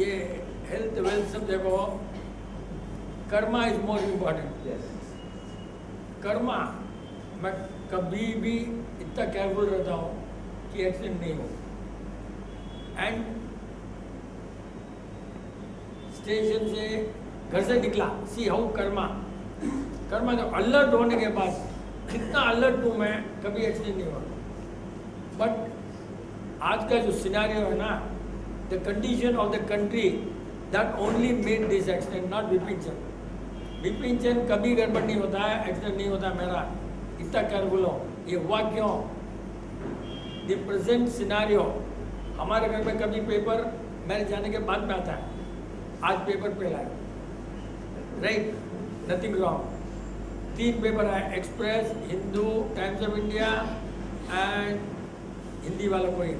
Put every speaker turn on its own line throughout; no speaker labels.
ये health wealth सब देखो, Karma is more important. Karma, मैं कभी भी इतना केयरफुल रहता हूँ कि एक्सीडेंट नहीं हो। एंड स्टेशन से घर से निकला, सी हाउ कर्मा जो अलर्ट होने के बाद कितना अलर्ट हूँ मैं, कभी एक्सीडेंट नहीं हुआ। बट आज का जो सिनेरियो है ना, the condition of the country that only made this accident, not Vipin Chand. Vipin Chand कभी गड़बड़ नहीं होता है, एक्सीडेंट नहीं होता मेरा, इतना केयरफुल हो। ये हुआ क्यों? द प्रेजेंट सिनेरियो, हमारे घर में कभी पेपर मेरे जाने के बाद में आता है, आज पेपर पहला है, राइट, नथिंग रॉन्ग। 3 पेपर है, express, Hindu, times of India and Hindi वाला कोई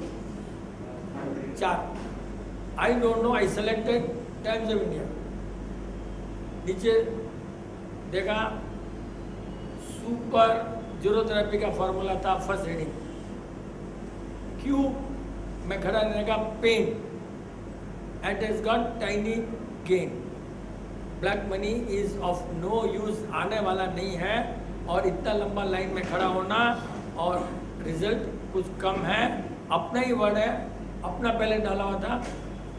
4। आई don't no, I selected times of India. नीचे देखा सुपर जीरोथेरेपी का फॉर्मूला था, फर्स्ट हेडिंग। क्यों मैं खड़ा रहने का, pain and is got tiny gain. Black money is of no use, आने वाला नहीं है। और इतना लंबा लाइन में खड़ा होना और रिजल्ट कुछ कम है। अपना ही वर्ड है, अपना पहले डाला हुआ था,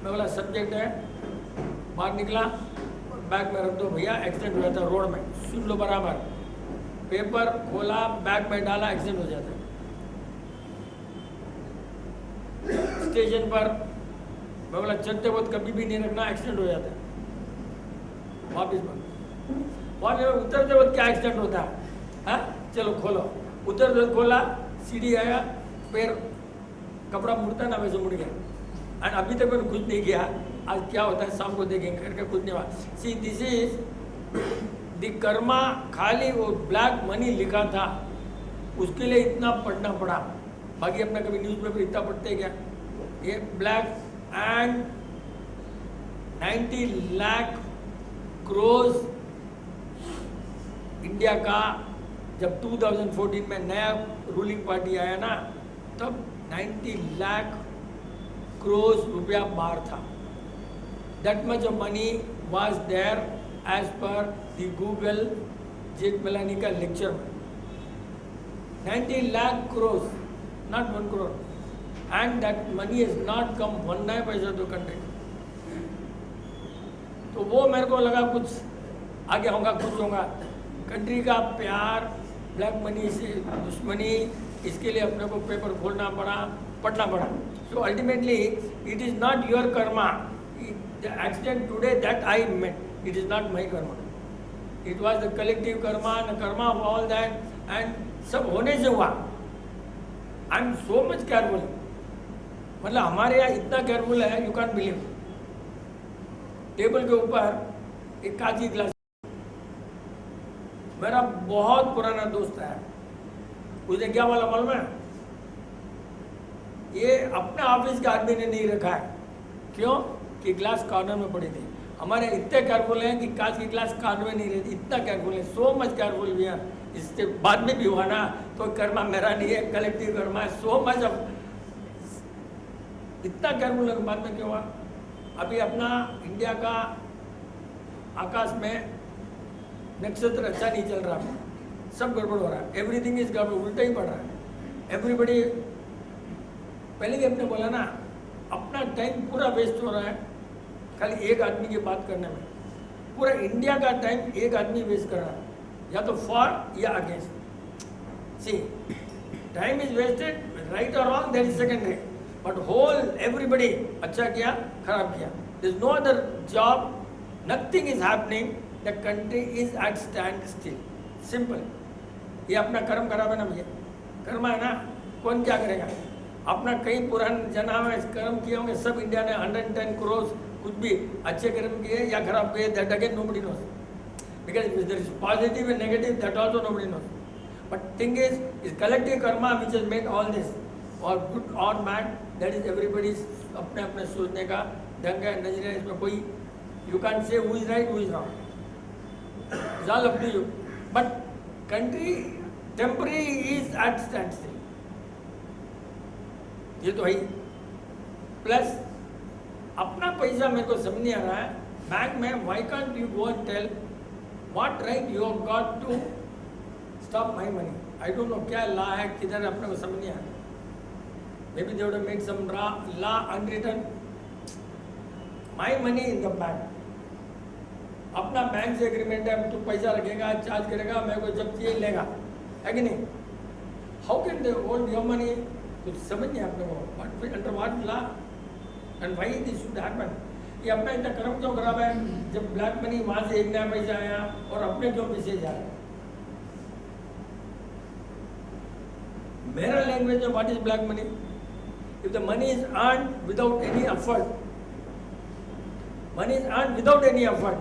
मैं बोला सब्जेक्ट है, बाहर निकला, बैग में रख दो भैया, एक्सीडेंट हो जाता है रोड में, सुन लो बराबर। पेपर खोला, बैग में डाला, एक्सीडेंट हो जाता है। स्टेशन पर मैं बोला चलते वक्त कभी भी नहीं रखना, एक्सीडेंट हो जाता है। वापिस वहाँ पे उतरते वक्त क्या एक्सीडेंट होता है, हाँ? चलो खोलो, उतरते वक्त खोला, सीढ़ी आया, पैर कपड़ा मुड़ता ना वैसे मुड़ गया। एंड अभी तक मैंने कुछ नहीं किया, आज क्या होता है शाम को देखेंगे करके कुछ नहीं हुआ। सी दिस इज द कर्मा। खाली वो ब्लैक मनी लिखा था, उसके लिए इतना पढ़ना पड़ा, बाकी अपना कभी न्यूज़पेपर इतना पढ़ते क्या। ये black and 90 lakh crores India का, जब 2014 में नया रूलिंग पार्टी आया ना, तब 90 लाख क्रोज रुपया बाहर था। That much of money was there as पर द गूगल जेठमलानी का लेक्चर में। 90 lakh crores, not 1 crore, and that money is not come 1 नया पैसा तो कंट्री। तो वो मेरे को लगा कुछ आगे होगा, कुछ होगा। कंट्री का प्यार, ब्लैक मनी से दुश्मनी, इसके लिए अपने को पेपर खोलना पड़ा, पढ़ना पड़ा। So ultimately it is not your karma. The accident today that I met, it is not my karma, it was the collective karma, the karma of all that. And सब होने से हुआ। I am so much careful, मतलब हमारे यहाँ इतना केयरफुल है, you can believe. Table के ऊपर एक कांच की ग्लास, मेरा बहुत पुराना दोस्त है, उसने क्या बोला मालूम है, ये अपने ऑफिस के आदमी ने नहीं रखा है। क्यों? कि ग्लास कॉर्नर में पड़ी थी। हमारे इतने केयरफुल हैं कि कांच की ग्लास कॉर्नर में नहीं रहती, इतना केयरफुल है, सो मच केयरफुल भी है। इसके बाद में भी हुआ ना, तो कर्मा मेरा नहीं है, कलेक्टिव कर्मा है। सो मच ऑफ, इतना केयरफुल है, बाद में क्यों हुआ? अभी अपना इंडिया का आकाश में नक्षत्र अच्छा नहीं चल रहा, सब गड़बड़ हो रहा है, एवरीथिंग इज गड़बड़, उल्टा ही पड़ रहा है। एवरीबडी, पहले भी हमने बोला ना, अपना टाइम पूरा वेस्ट हो रहा है खाली एक आदमी की बात करने में। पूरा इंडिया का टाइम एक आदमी वेस्ट कर रहा है, या तो फॉर या against. See, time is wasted, right और wrong that is secondary, but whole everybody अच्छा किया, खराब किया, there is no other job, nothing is happening, the country is at standstill. Simple. ये अपना कर्म खराब है ना भैया, कर्म है ना, कौन क्या करेगा? अपना कई पुराने जना में कर्म किए होंगे, सब इंडिया ने 110 करोड़ कुछ भी अच्छे कर्म किए या खराब किए, that again nobody knows, because there is positive and negative, that also nobody knows. But thing is collective karma which is made all this, और गुड और बैड, दैट इज एवरीबडी अपने अपने सोचने का ढंग है, नजरिया। इसमें कोई you can say who is right who is wrong, it's all up to you. But country temporary is at standstill, ये तो है। प्लस अपना पैसा मेरे को समझ नहीं आ रहा है बैंक में. Why can't you go and tell what right you have got to stop my money. I don't know क्या लॉ है, किधर अपने को समझ नहीं आ रहा. Maybe they would have made some law unwritten. My money in the bank. अपना बैंक से एग्रीमेंट है, तू पैसा रखेगा, चार्ज करेगा, मेरे को जब चाहिए लेगा, है कि नहीं. How can they hold your money? कुछ समझ नहीं अपने को. But under what law and why this should happen? ये अपना इतना कर्म क्यों खराब है जब ब्लैक मनी वहां से एक नया पैसा आया और अपने क्यों पीछे जा रहे हैं? मेरा लैंग्वेज में what is black money? If the money is earn without any effort, money is earn without any effort.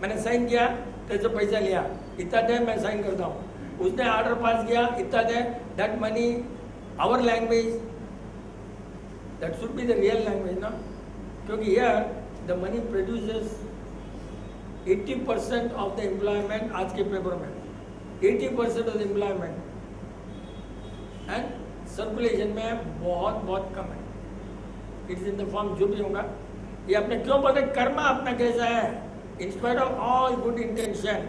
मैंने साइन किया तो पैसा लिया, इतना दे मैं साइन करता हूँ. उसने ऑर्डर पास किया, इतना दे. That money, our language, that should be the real language ना. क्योंकि here the money produces 80% of the employment. आज के पेपर में 80% of the employment and circulation में बहुत बहुत कम है. इट्स इन द फॉर्म जो भी होगा. ये अपने क्यों बोलते कर्मा अपना कैसा है? In spite of all good intention,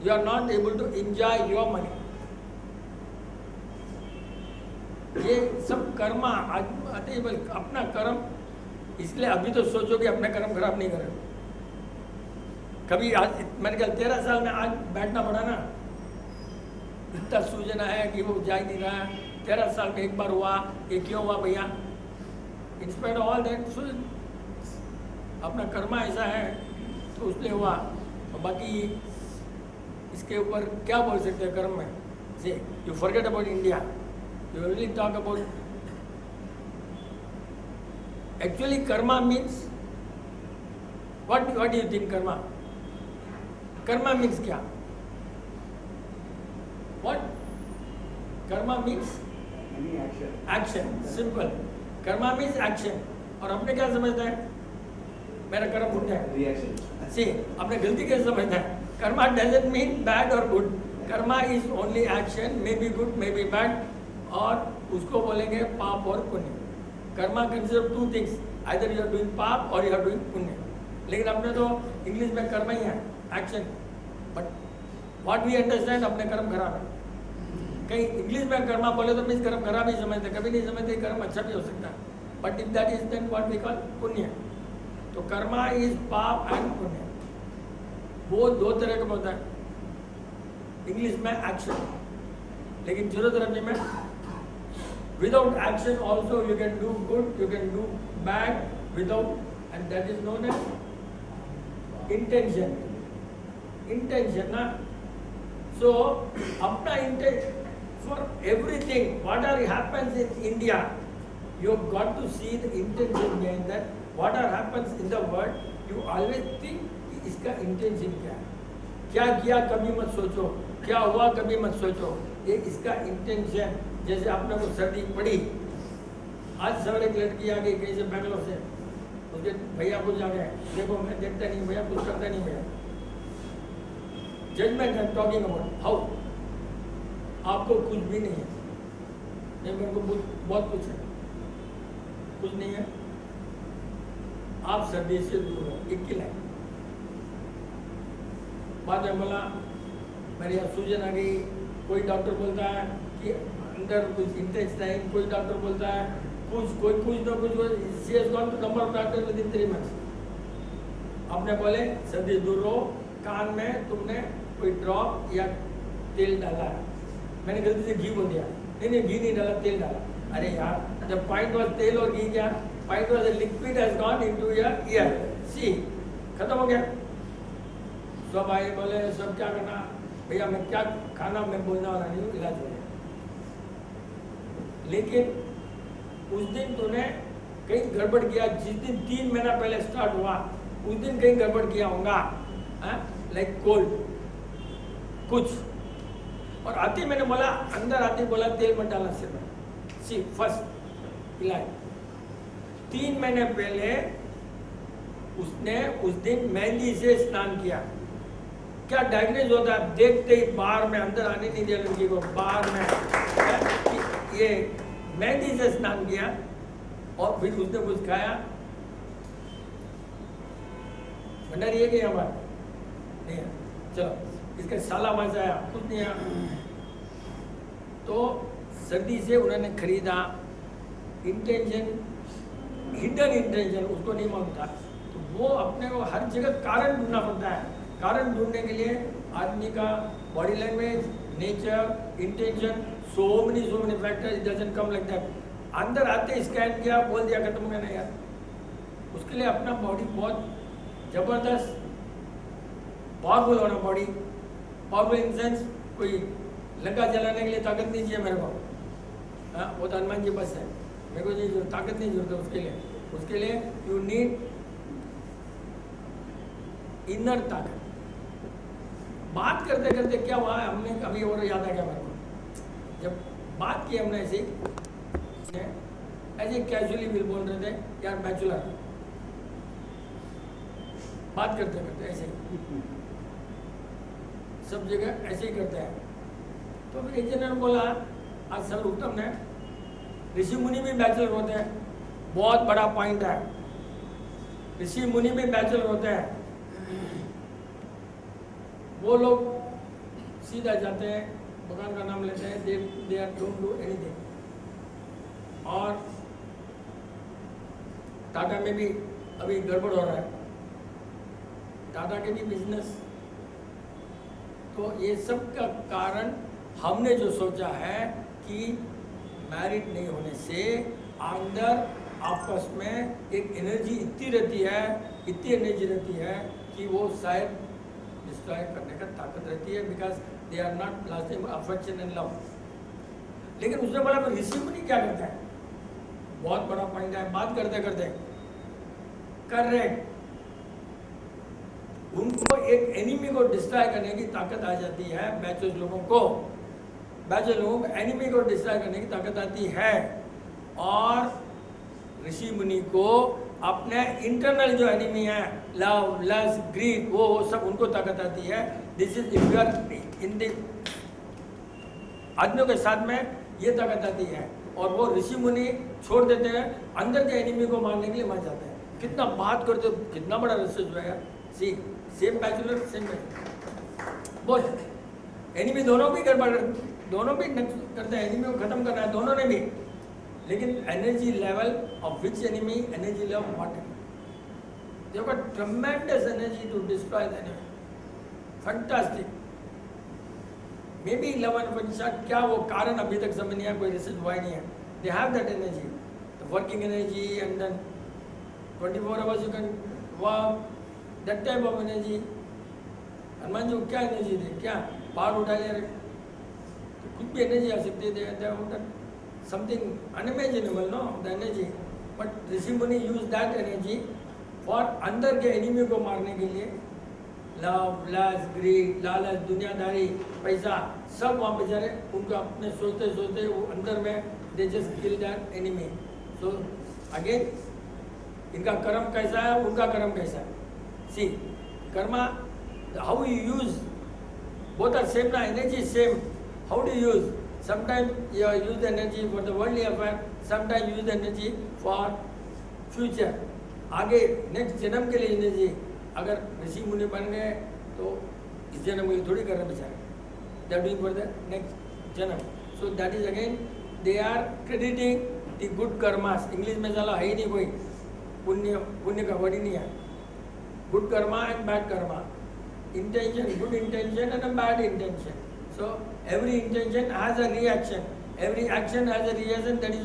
you are not able to enjoy your money. ये सब कर्मा आते ही अपना कर्म. इसलिए अभी तो सोचो कि अपना कर्म खराब नहीं करें. कभी आज मैंने कहा 13 साल में आज बैठना पड़ा ना. इतना सूझना है कि वो जा ही नहीं रहा है. 13 साल में एक बार हुआ, ये क्यों हुआ भैया? In spite of all that अपना कर्मा ऐसा है तो उसने हुआ. और बाकी इसके ऊपर क्या बोल सकते हैं कर्म में से? You forget about India, you only talk about. Actually karma means what do you think? Karma means क्या? What karma means? Action. Simple. Karma means action. और अपने क्या समझता है? मेरा कर्म फुट है, रिएक्शन. सी अपने गलती कैसे समझता है? कर्मा डजंट मीन बैड और good. Karma is only action, may be good may be bad. और उसको बोलेंगे पाप और पुण्य. Karma consider two things, either you are doing paap और यू आर डूइंग पुण्य. लेकिन अपने तो इंग्लिश में कर्म ही है, action. But what we understand अपने कर्म खराब है. कहीं इंग्लिश में कर्मा बोले तो मीन्स कर्म खराब ही समझते, कभी नहीं समझते कर्म अच्छा भी हो सकता है. But if that is then what we call punya. तो कर्मा इज पाप एंड पुण्य. वो दो तरह का होता है. इंग्लिश में एक्शन, लेकिन ज्योग्राफी में without action also you can do good, you can do bad without, and that is known as intention. Intention ना. सो अपना intention for everything what are happens in India, you have got to see the intention behind that. Whatever happens in the world, you always think कि इसका intention क्या है. क्या किया कभी मत सोचो, क्या हुआ कभी मत सोचो. ये इसका intention. जैसे आपने को सर्दी पड़ी, आज सवेरे एक लड़की आ गई कहीं से बेंगलोर से, उसके भैया कुछ आ गए, देखो मैं देखता नहीं भैया, कुछ करता नहीं भैया. Judgement I am talking about. How आपको कुछ भी नहीं है, नहीं मेरे को बहुत कुछ है. कुछ नहीं है, आप सर्दी से दूर हो. 21 लाख बाद में बोला मेरी यहाँ सूजन आ गई. कोई डॉक्टर बोलता है कि अंदर कुछ इंटेस्टाइन, कोई डॉक्टर बोलता है कुछ, कोई कुछ ना कुछ. She has gone to number of doctor within 3 months. आपने बोले सर्दी दूर रहो, कान में तुमने कोई ड्रॉप या तेल डाला है. मैंने गलती से घी बोल दिया. नहीं घी नहीं डाला, तेल डाला. अरे यार, जब पॉइंट वॉज तेल और घी, क्या point was liquid has gone into your ear. See खत्म हो गया. सब आए बोले सब क्या करना भैया, मैं क्या खाना मैं बोलने वाला नहीं हूँ, इलाज हो गया. लेकिन उस दिन तूने कहीं गड़बड़ किया. जिस दिन 3 महीना पहले स्टार्ट हुआ उस दिन कहीं गड़बड़ किया होगा, लाइक कोल्ड कुछ. और आते मैंने बोला, अंदर आते बोला तेल मत डालना सिर में. सी फर्स्ट इलाज. 3 महीने पहले उसने उस दिन मेहंदी से स्नान किया. क्या डायग्नोज होता है? देखते ही बाहर में अंदर आने नहीं दिया लड़की को. बाहर में ये मेहंदी से स्नान किया और फिर उसने कुछ खाया भंडारी है कि हमारा नहीं है, चलो इसका साला मासा आया कुछ नहीं आया। तो सर्दी से उन्होंने खरीदा, इंटेंशन, हिडन इंटेंशन उसको नहीं मानता, तो वो अपने को हर जगह कारण ढूंढना पड़ता है। कारण ढूंढने के लिए आदमी का body language, nature, intention, so many factors, it doesn't come like that. अंदर आते स्कैन किया, बोल दिया, खत्म हो गया। नहीं यार, उसके लिए अपना बॉडी बहुत जबरदस्त पावरफुल होना। बॉडी पावरफुल इन सेंस कोई लंका जलाने के लिए ताकत नहीं चाहिए मेरे को, हाँ वो तो हनुमान जी बस है, मेरे को जी ताकत नहीं जरूरत। उसके लिए यू नीड इनर ताकत। बात करते करते क्या हुआ, हमने कभी और याद आ गया मेरे को, जब बात की हमने ऐसे कैजुअली भी बोल रहे थे यार बैचलर, बात करते करते ऐसे सब जगह ऐसे ही करते हैं। तो फिर एक जन ने बोला, आज सर उत्तम ने, ऋषि मुनि भी बैचलर होते हैं, बहुत बड़ा पॉइंट है, ऋषि मुनि भी बैचलर होते हैं। वो लोग सीधा जाते हैं, भगवान का नाम लेते हैं, they are don't do anything. और टाटा में भी अभी गड़बड़ हो रहा है, टाटा के भी बिजनेस। तो ये सब का कारण हमने जो सोचा है कि मैरिड नहीं होने से अंदर आपस में एक एनर्जी इतनी एनर्जी रहती है कि वो शायद डिस्ट्रॉय करने का ताकत रहती है, because they are not lasting affection and love. लेकिन उसने बोला फिर ऋषि मुनि क्या करता है, बहुत बड़ा पॉइंट है, बात करते करते करेक्ट, उनको एक एनिमी को डिस्ट्रॉय करने की ताकत आ जाती है। बैचलर लोगों को एनिमी को डिस्ट्रॉय करने की ताकत आती है, और ऋषि मुनि को अपने इंटरनल जो एनिमी है, लव, लस्ट, ग्रीड, वो सब उनको ताकत आती है। This is if you are in the आदमियों के साथ में ये ताकत आती है, और वो ऋषि मुनि छोड़ देते हैं, अंदर के एनिमी को मारने के लिए मार जाते हैं। कितना बात करते हो, कितना बड़ा रिसर्च जो है। सी सेम बैचलर सेम बहुत एनिमी, दोनों भी गड़बड़, दोनों भी करते हैं, एनिमी को खत्म करना है दोनों ने भी। लेकिन energy level of which enemy, energy level what enemy, they have got tremendous energy to destroy the enemy, fantastic. Maybe 11 क्या वो कारण अभी तक समझ नहीं आया, कोई रिसर्च हुआ ही नहीं है। They have that energy, the working energy, and then 24 hours you can work, that type of energy. Hanuman ji को क्या एनर्जी थे, क्या पहाड़ उठा लिया, तो कुछ भी एनर्जी आ सकती है, something unimaginable, know the energy. But ऋषि मुनि यूज दैट एनर्जी फॉर अंदर के एनिमी को मारने के लिए। लव, लस्ट, ग्रीड, लालच, दुनियादारी, पैसा, सब वहाँ बेचारे उनको अपने सोचते सोचते वो अंदर में they just kill that enemy. So again इनका कर्म कैसा है, उनका कर्म कैसा है। See karma, how you use, both are same ना, energy same, how do use. Sometimes you use the energy for the worldly affair, sometimes use the energy for future, आगे नेक्स्ट जन्म के लिए एनर्जी। अगर ऋषि मुनि बन गए तो इस जन्म में थोड़ी कर रहे बेचारे, they are doing for the next जन्म। So that is again they are crediting the good karmas। English में चला है ही नहीं कोई पुण्य का वर्ड ही नहीं है। Good Karma and bad Karma, intention, good intention and a bad intention। So every intention has a reaction, every action has a reaction, that is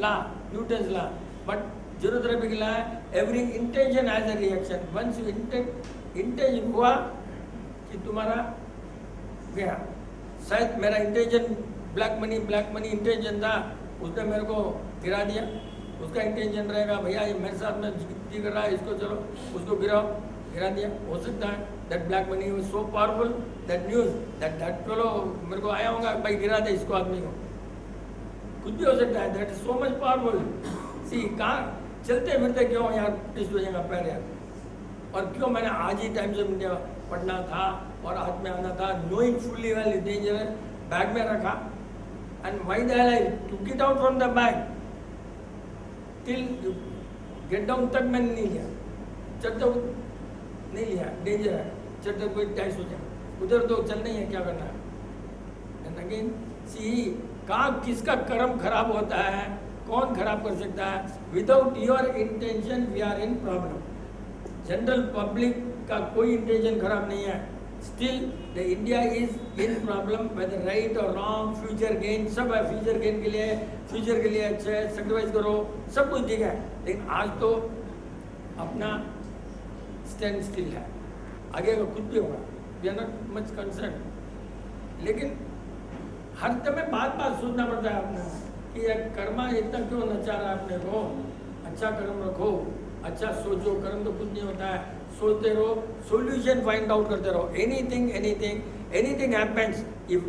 law, Newton's law। But ज़रूरत law है, every intention has a reaction। Once you intention हुआ कि तुम्हारा गया, शायद मेरा intention black money intention था, उसने मेरे को गिरा दिया। उसका इंटेंशन रहेगा भैया ये मेरे साथ में जिक्र कर रहा है, इसको चलो उसको गिरा दिया। हो सकता है that black money was so powerful, that news, that चलो मेरे को आया होगा भाई गिरा दे इसको, आदमी को, कुछ भी हो सकता है। That is so much powerful. See कहाँ चलते फिरते क्यों यार ट्विस्ट हो जाएगा पैर यार, और क्यों मैंने आज ही टाइम से इंडिया पढ़ना था और हाथ में आना था, knowing fully well danger, bag में रखा, and why the hell I took it out from the bag, till get down तक मैंने नहीं लिया। चलते नहीं लिया, डेंजर है, चलते कोई टैक्स हो जाए, उधर तो चल नहीं है, क्या करना है। एंड अगेन सी, कहाँ किसका कर्म खराब होता है, कौन खराब कर सकता है। Without your intention we are in problem. General public का कोई इंटेंशन खराब नहीं है, still the India is in problem, whether right और रॉन्ग, फ्यूचर गेन सब है, फ्यूचर गेन के लिए अच्छा है, सेक्रीफाइस करो, सब कुछ ठीक है, लेकिन आज तो अपना स्टैंड स्टिल है, आगे का कुछ भी होगा, we are not much concern. लेकिन हर समय बात सोचना पड़ता है अपना कि यार कर्मा इतना क्यों नचा रहा है अपने को, अच्छा कर्म रखो, अच्छा सोचो, कर्म तो कुछ नहीं होता है, सोचते रहो, सॉल्यूशन फाइंड आउट करते रहो। Anything happens, if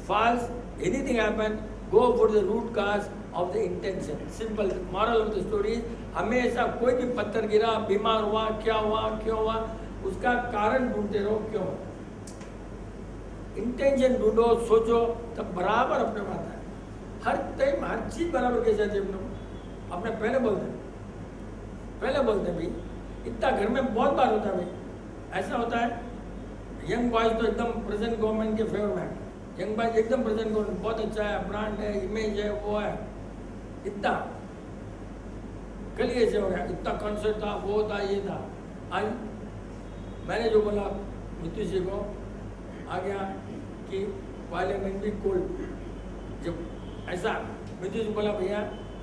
false anything happen, go for the root cause of the intention. Simple moral of the story, हमेशा कोई भी पत्थर गिरा, बीमार हुआ, क्या हुआ, क्यों हुआ, उसका कारण ढूंढते रहो, क्यों। इंटेंशन ढूंढो, सोचो, तब बराबर अपने बात है। हर टाइम हर चीज बराबर कैसे आती है अपने को, अपने पहले बोलते भी, इतना घर में बहुत बार होता है भाई, ऐसा होता है। यंग बॉयज तो एकदम प्रेजेंट गवर्नमेंट के फेवर में है, यंग बॉयज एकदम प्रेजेंट गवर्नमेंट बहुत अच्छा है, ब्रांड है, इमेज है, वो है, इतना कल ऐसे हो गया, इतना कॉन्सर्ट था, वो था, ये था। आज मैंने जो बोला नीतीश जी को आ गया कि पार्लियामेंट भी कोल्ड, जब ऐसा नीतीश जी बोला भैया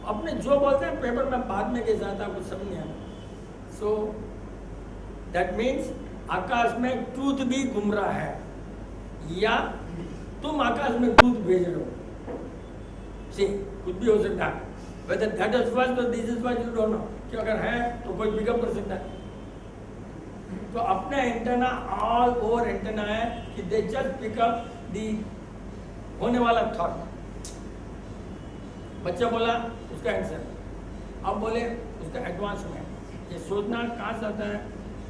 अपने जो बोलते हैं पेपर में बाद में कैसा आता कुछ समझ नहीं आया। सो दैट मीन्स आकाश में ट्रूथ भी घूम रहा है, या तुम आकाश में ट्रूथ भेज रहे हो, सी कुछ भी हो सकता है। Whether that is first or this is first, you don't know, कि अगर है तो कोई पिकअप कर सकता है। तो अपना एंटेना ऑल ओवर एंटेना है कि दे जस्ट पिकअप दी होने वाला थॉट। बच्चा बोला उसका आंसर, अब बोले उसका एडवांस में, ये सोचना कहाँ से आता है।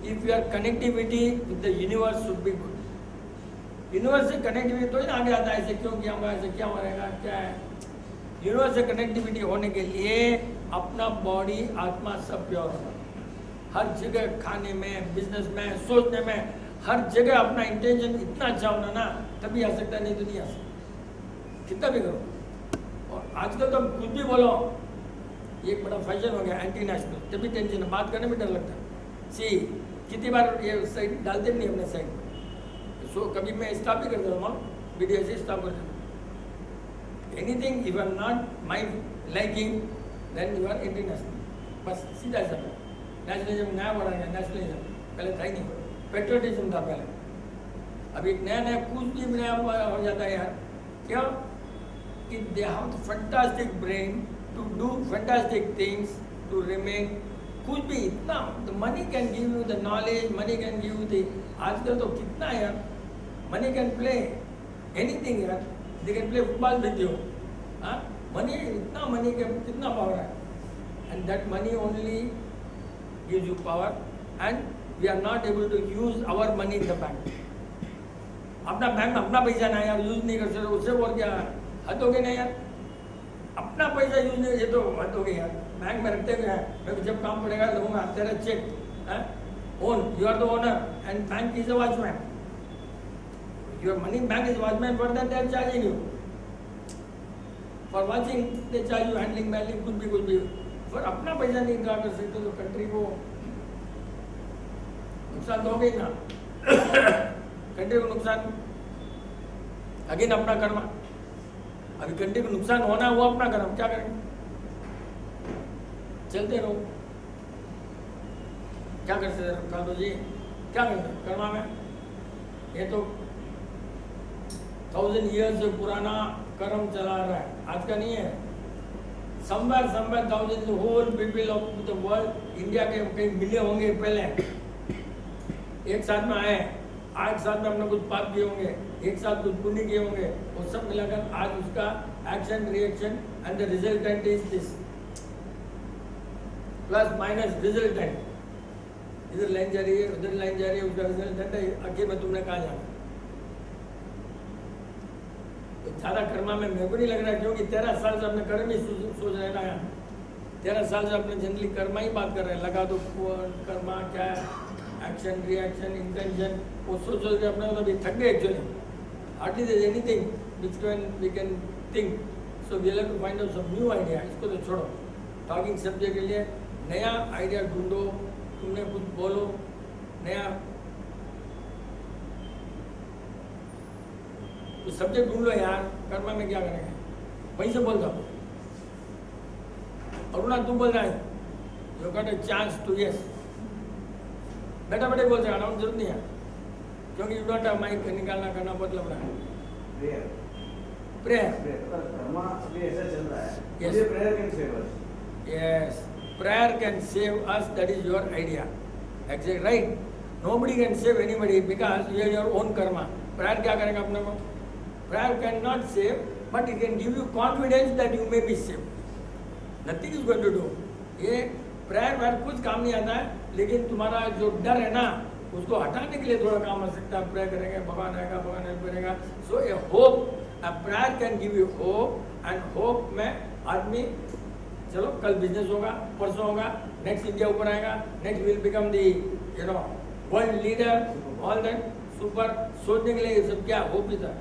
If your connectivity with the universe should be good. Universe से कनेक्टिविटी तो ही आगे आता है, ऐसे क्यों किया होगा, ऐसे क्या होगा, क्या है। यूनिवर्स से कनेक्टिविटी होने के लिए अपना बॉडी आत्मा सब प्योर होगा, हर जगह, खाने में, बिजनेस में, सोचने में, हर जगह अपना इंटेंशन इतना अच्छा होना ना, तभी आ सकता है, नहीं तो नहीं आ सकता, कितना भी करो। और आजकल तो कुछ भी बोलो, ये एक बड़ा फैशन हो गया एंटी नेशनल, तभी टेंशन है, बात करने में डर लगता है। सी कितनी बार ये साइड डालते भी नहीं अपने साइड, सो कभी मैं स्टॉप भी कर देता हूँ, वीडियो से स्टॉप कर देता हूँ। Anything if are not my liking then you are anti national, बस सीधा सा। नेशनलिज्म नया बढ़ा गया, नेशनलिज्म पहले था ही नहीं, पेट्रियटिज्म था पहले, अभी नया कुछ भी नया हो जाता है यार। क्या कि they have fantastic brain to do fantastic things, to remain, कुछ भी इतना, the money can give you the knowledge, money can give you the, आजकल तो कितना यार, मनी कैन प्ले एनीथिंग यार, they can play football with you, हाँ, money, इतना मनी का कितना पावर है, and that money only gives you power and we are not able to use our money in the bank. अपना bank में अपना पैसा ना यार यूज नहीं कर सकते, उससे बोल क्या हद हो गई ना यार, अपना पैसा यूज नहीं, ये तो हद हो गई यार। बैंक में रखते हुए हैं, मैं जब काम पड़ेगा लूँगा तेरा check, own, you are the owner and bank is a watchman, your money bank is watchman, for that they are charging you, for watching they charge you, handling मैंडलिंग कुछ भी। पर अपना पैसा नहीं ड्रा कर सकते तो कंट्री को नुकसान तो हो गई ना, कंट्री को नुकसान, अगेन अपना कर्म, अभी कंट्री को नुकसान होना है वो अपना कर्म, क्या करेंगे, चलते रहो, क्या कर सकते कादो जी, क्या करते कर्मा में, ये तो 1000 years से पुराना कर्म चला रहा है, आज का नहीं है। somewhere thousands, the whole people of the world, India के कई मिले होंगे पहले, एक साथ में आए, आज साथ में हमने कुछ पाप किए होंगे, एक साथ कुछ पुण्य किए होंगे, वो सब मिलाकर आज उसका action, reaction and the resultant is this, plus minus resultant, इधर लाइन जा रही है, उधर लाइन जा रही है, उसका रिजल्टेंट है, आखिर में तुमने कहा जाना। ज़्यादा कर्मा में मेरे को नहीं लग रहा, क्योंकि 13 साल से अपने कर्म ही सोच रहे ना यार, 13 साल से अपने जनरली कर्मा ही बात कर रहे हैं, लगा दो कर्मा क्या है, एक्शन, रिएक्शन, इंटेंशन, वो सोच के अपने को तो थक गए actually. Hardly there anything which we can think. So we have to find out some new idea. इसको तो छोड़ो. टॉकिंग सब्जेक्ट के लिए नया आइडिया ढूंढो, तुमने कुछ बोलो नया, तो सब्जेक्ट ढूंढ लो यार. कर्मा में क्या करेंगे, वहीं से बोल दो. अरुणा तुम बोल रहा है, you got a chance to yes. बेटा बेटे बोल रहे अनाउंस जरूरत नहीं है, क्योंकि यू डोंट हैव माइक निकालना करना बहुत लग रहा है. प्रेयर
कर्मा अभी ऐसा चल रहा है.
Yes.
ये prayer can save us.
Yes, prayer can save us. That is your idea. Exactly right. Nobody can save anybody because you have your own karma. Prayer क्या करेगा अपने को? Prayer cannot save, but it can give you confidence that you may be saved. Nothing is going to do. ये prayer वैर कुछ काम नहीं आता है, लेकिन तुम्हारा जो डर है ना, उसको हटाने के लिए थोड़ा काम आ सकता है. प्रेयर करेंगे, भगवान आएगा, भगवान हेल्प करेगा. So a hope, a prayer can give you hope, and hope में आदमी चलो कल बिजनेस होगा, परसों होगा, नेक्स्ट इंडिया ऊपर आएगा, next will become the world leader, all that super. सोचने के लिए ये सब क्या hope is that.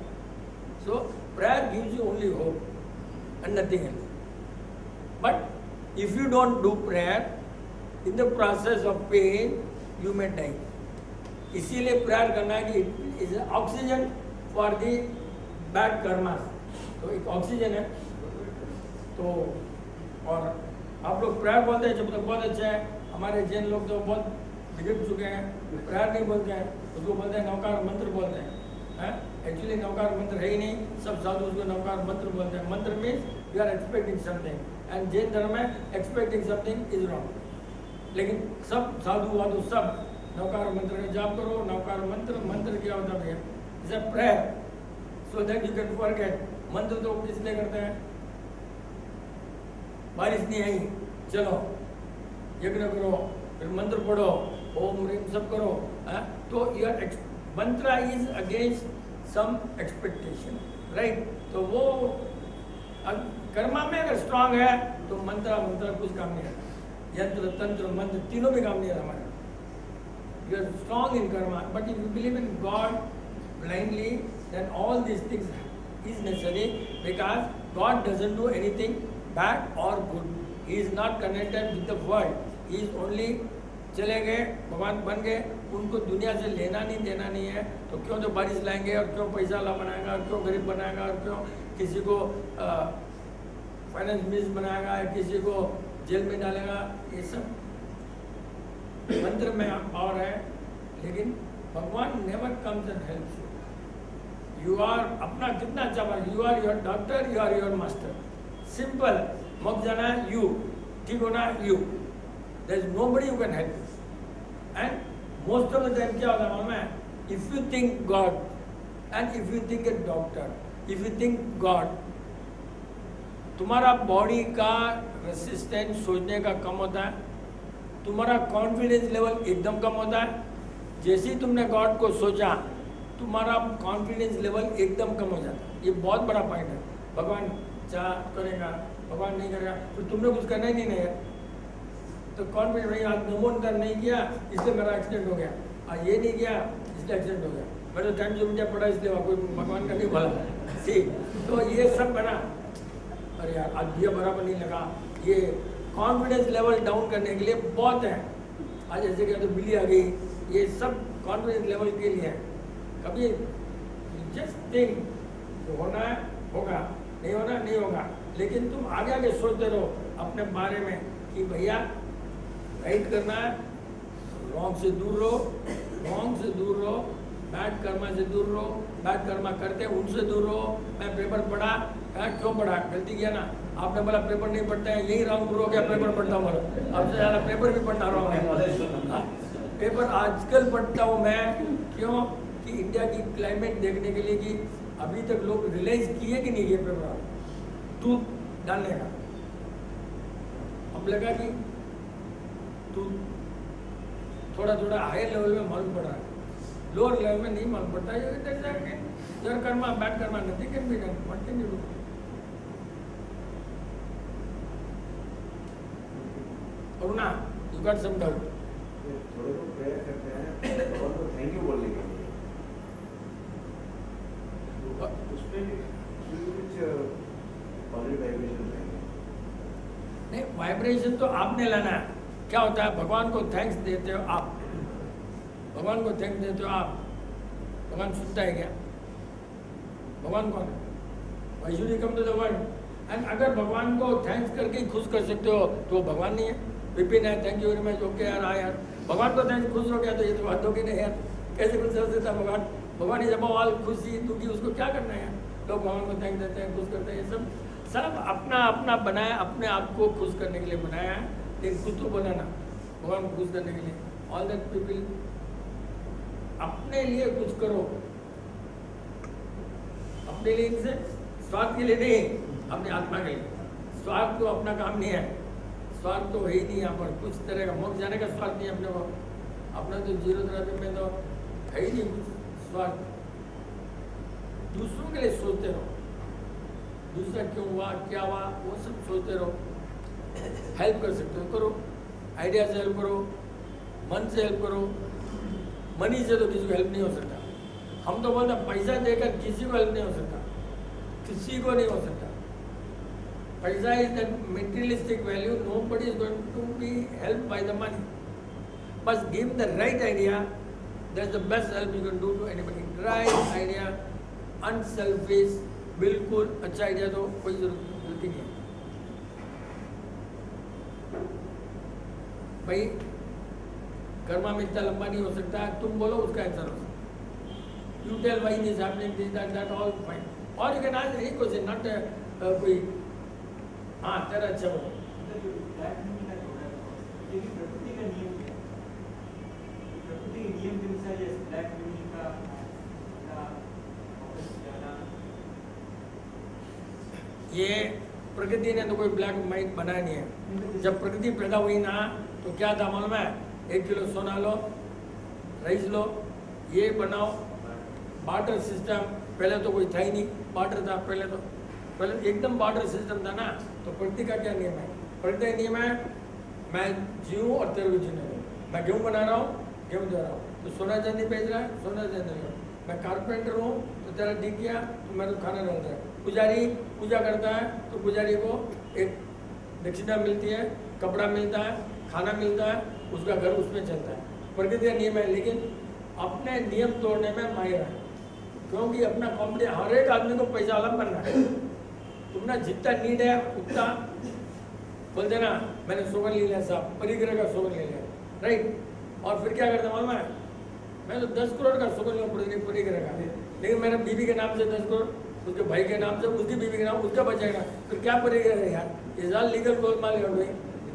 So prayer gives you only hope and nothing else. But if you don't do prayer in the process of pain you may die. इसीलिए prayer करना है कि is oxygen for the bad karmas. तो एक oxygen है. तो और आप लोग प्रेयर बोलते हैं जब तक बहुत अच्छा है. हमारे जैन लोग तो बहुत बिगड़ चुके हैं, प्रेयर नहीं बोलते हैं, उसको बोलते हैं नवकार मंत्र बोलते हैं. एक्चुअली नवकार मंत्र है ही नहीं. सब साधु उसको नवकार मंत्र बोलते हैं. Mantra means you are expecting something, and Jain धर्म में एक्सपेक्टिंग समथिंग इज रॉन्ग. लेकिन सब साधु वाधु सब नवकार मंत्र का जाप करो. नवकार मंत्र, मंत्र क्या होता है भैया? Is a prayer so that you can forget. मंत्र तो किस लिए करते हैं? बारिश नहीं आई, चलो यज्ञ करो, फिर मंत्र पढ़ो, ओम ह्रीम सब करो. तो your mantra is against some expectation, right. तो वो कर्मा में अगर स्ट्रांग है तो मंत्र कुछ काम नहीं आता. यंत्र तंत्र मंत्र तीनों भी काम नहीं आता हमारा. You are strong in karma. But if you believe in God blindly, then all these things is necessary, because God doesn't do anything bad or good. He is not connected with the world. He is only चले गए, भगवान बन गए, उनको दुनिया से लेना नहीं देना नहीं है. तो क्यों तो बारिश लाएंगे, और क्यों पैसा ला बनाएगा, और क्यों गरीब बनाएगा, और क्यों किसी को फाइनेंस मिनिस्टर बनाएगा, या किसी को जेल में डालेगा. ये सब मंत्र में और है. लेकिन भगवान never comes and helps you. You are अपना कितना अच्छा बात. You are your doctor, you are your master. Simple. मक जाना यू, ठीक होना you. There is nobody you can help. And most of the time क्या होता है मालूम है? If you think God and if you think a doctor, if you think God, तुम्हारा बॉडी का रेसिस्टेंस सोचने का कम होता है. तुम्हारा कॉन्फिडेंस लेवल एकदम कम होता है. जैसे ही तुमने गॉड को सोचा, तुम्हारा कॉन्फिडेंस लेवल एकदम कम हो जाता है. ये बहुत बड़ा पॉइंट है. भगवान चाह करेगा, भगवान नहीं करेगा, तो तुमने कुछ करना ही नहीं है. तो कॉन्फिडेंस भाई आज नमोन्तर नहीं किया इसलिए मेरा एक्सीडेंट हो गया, आज ये नहीं किया इसलिए एक्सीडेंट हो गया, मैंने टाइम से मीडिया पढ़ा इसलिए कोई भगवान का नहीं बोला. ठीक. तो ये सब बना. अरे यार आज दिया बराबर नहीं लगा. ये कॉन्फिडेंस लेवल डाउन करने के लिए बहुत है. आज ऐसे क्या तो बिल्ली आ गई, ये सब कॉन्फिडेंस लेवल के लिए है. कभी जस्ट थिंक होना है होगा, नहीं होना नहीं होगा. लेकिन तुम आगे आगे सोचते रहो अपने बारे में कि भैया राइट करना है, रॉन्ग से दूर रहो, रॉन्ग से दूर रहो, बैड कर्मा से दूर रहो, बैड कर्मा करते उनसे दूर रहो. मैं पेपर पढ़ा, क्यों पढ़ा? गलती किया ना. आपने बोला पेपर नहीं पढ़ते हैं, यही रॉन्ग हो गया, पेपर पढ़ता हूँ. अब से ज़्यादा पेपर भी पढ़ना रॉन्ग है. पेपर आजकल पढ़ता हूँ मैं. क्यों? कि इंडिया की क्लाइमेट देखने के लिए, कि अभी तक लोग रियलाइज किए कि नहीं किए पेपर टूथ डालने का. अब लगा कि टूथ थोड़ा थोड़ा हायर लेवल में मालूम पड़ रहा है, लोअर लेवल में नहीं मालूम पड़ता. Your Karma bad Karma nothing can be done. What can you do? Aruna, you got some doubt.
थोड़े लोग प्रेयर करते हैं भगवान को थैंक यू बोलने के लिए, तो उसमें भी कुछ पॉजिटिव वाइब्रेशन रहेंगे।
नहीं, वाइब्रेशन तो आपने लाना है। क्या होता है, भगवान को थैंक्स देते हो आप, भगवान को थैंक्स देते हो आप, भगवान सुनता है क्या? भगवान कौन है? वैशुरी come to the world. And अगर भगवान को थैंक्स करके ही खुश कर सकते हो तो वो भगवान नहीं है। विपिन है, thank you very much, okay यार, हाँ यार, भगवान को थैंक्स खुश हो गया तो ये तो बात होगी नहीं यार, कैसे खुश हो सकता भगवान? भगवान इज अबव ऑल, खुशी दुखी उसको क्या करना है यार? लोग भगवान को थैंक्स देते हैं, खुश करते हैं, ये सब अपना अपना बनाया, अपने आप को खुश करने के लिए बनाया है। लेकिन खुद तो बनाना भगवान को खुश करने के लिए। ऑल दैट पीपल, अपने लिए कुछ करो, अपने लिए, इनसे स्वार्थ के लिए नहीं, अपनी आत्मा के लिए। स्वार्थ तो अपना काम नहीं है, स्वार्थ तो है ही नहीं यहाँ पर कुछ तरह का। मोक्ष जाने का स्वार्थ नहीं है अपने को, अपना तो जीरो थेरेपी में तो है ही नहीं कुछ स्वार्थ। दूसरों के लिए सोचते रहो, दूसरा क्यों हुआ, क्या हुआ, वो सब सोचते रहो। हेल्प कर सकते हो करो, आइडिया से हेल्प करो, मन से हेल्प करो। मनी से तो किसी को हेल्प नहीं हो सकता। हम तो बोलते हैं पैसा देकर किसी को हेल्प नहीं हो सकता, किसी को नहीं हो सकता। पैसा is that materialistic value, nobody is going to be help by the money. बस give the right idea, that is the best help you can do to anybody. Right idea, unselfish, बिल्कुल अच्छा आइडिया तो कोई जरूरत नहीं है। भाई कर्मा में इतना लंबा नहीं हो सकता, तुम बोलो उसका आंसर हो सकता। You tell why this happening, this that all fine. और you can ask any question, not कोई हाँ तेरा अच्छा बोलो।
प्रकृति का नियम है, प्रकृति के नियम के अनुसार ये ब्लैक मनी का वापस जाना,
ये प्रकृति ने तो कोई ब्लैक माइट बनाया नहीं है। जब प्रकृति पैदा हुई ना तो क्या था मालूम है? 1 किलो सोना लो, राइस लो, ये बनाओ, बार्टर सिस्टम। पहले तो कोई था ही नहीं, बार्टर था पहले एकदम बार्टर सिस्टम था ना। तो प्रकृति का क्या नियम है? प्रकृति का नियम है मैं जीऊँ और तेरे को जीने दूँ। मैं गेहूँ बना रहा हूँ, गेहूँ दे रहा हूँ, तो सोना चांदी बेच रहा है, सोना चांदी दे रहा हूँ। मैं कारपेंटर हूँ तो तेरा ठीक किया तो मेरे को खाना डालता है। पुजारी पूजा करता है तो पुजारी को एक दक्षिणा मिलती है, कपड़ा मिलता है, खाना मिलता है, उसका घर उसमें चलता है। प्रकृति का नियम है। लेकिन अपने नियम तोड़ने में माहिर है, क्योंकि अपना कॉम्पिटिशन, हर एक आदमी को पैसा वाला बनना है। तुमने जितना नीड है उतना बोलते ना, मैंने सोगन ले लिया साहब, परिग्रह का सोगन ले लिया, राइट। और फिर क्या करता मालूम है? मैं तो 10 करोड़ का सोगन लिया परिग्रह का, लेकिन मेरे बीवी के नाम से 10 करोड़, उसके भाई के नाम से, उसकी बीवी के नाम, उसका बचेगा। फिर क्या परिग्रह है यार? इज ऑल लीगल गोलमाल हो गई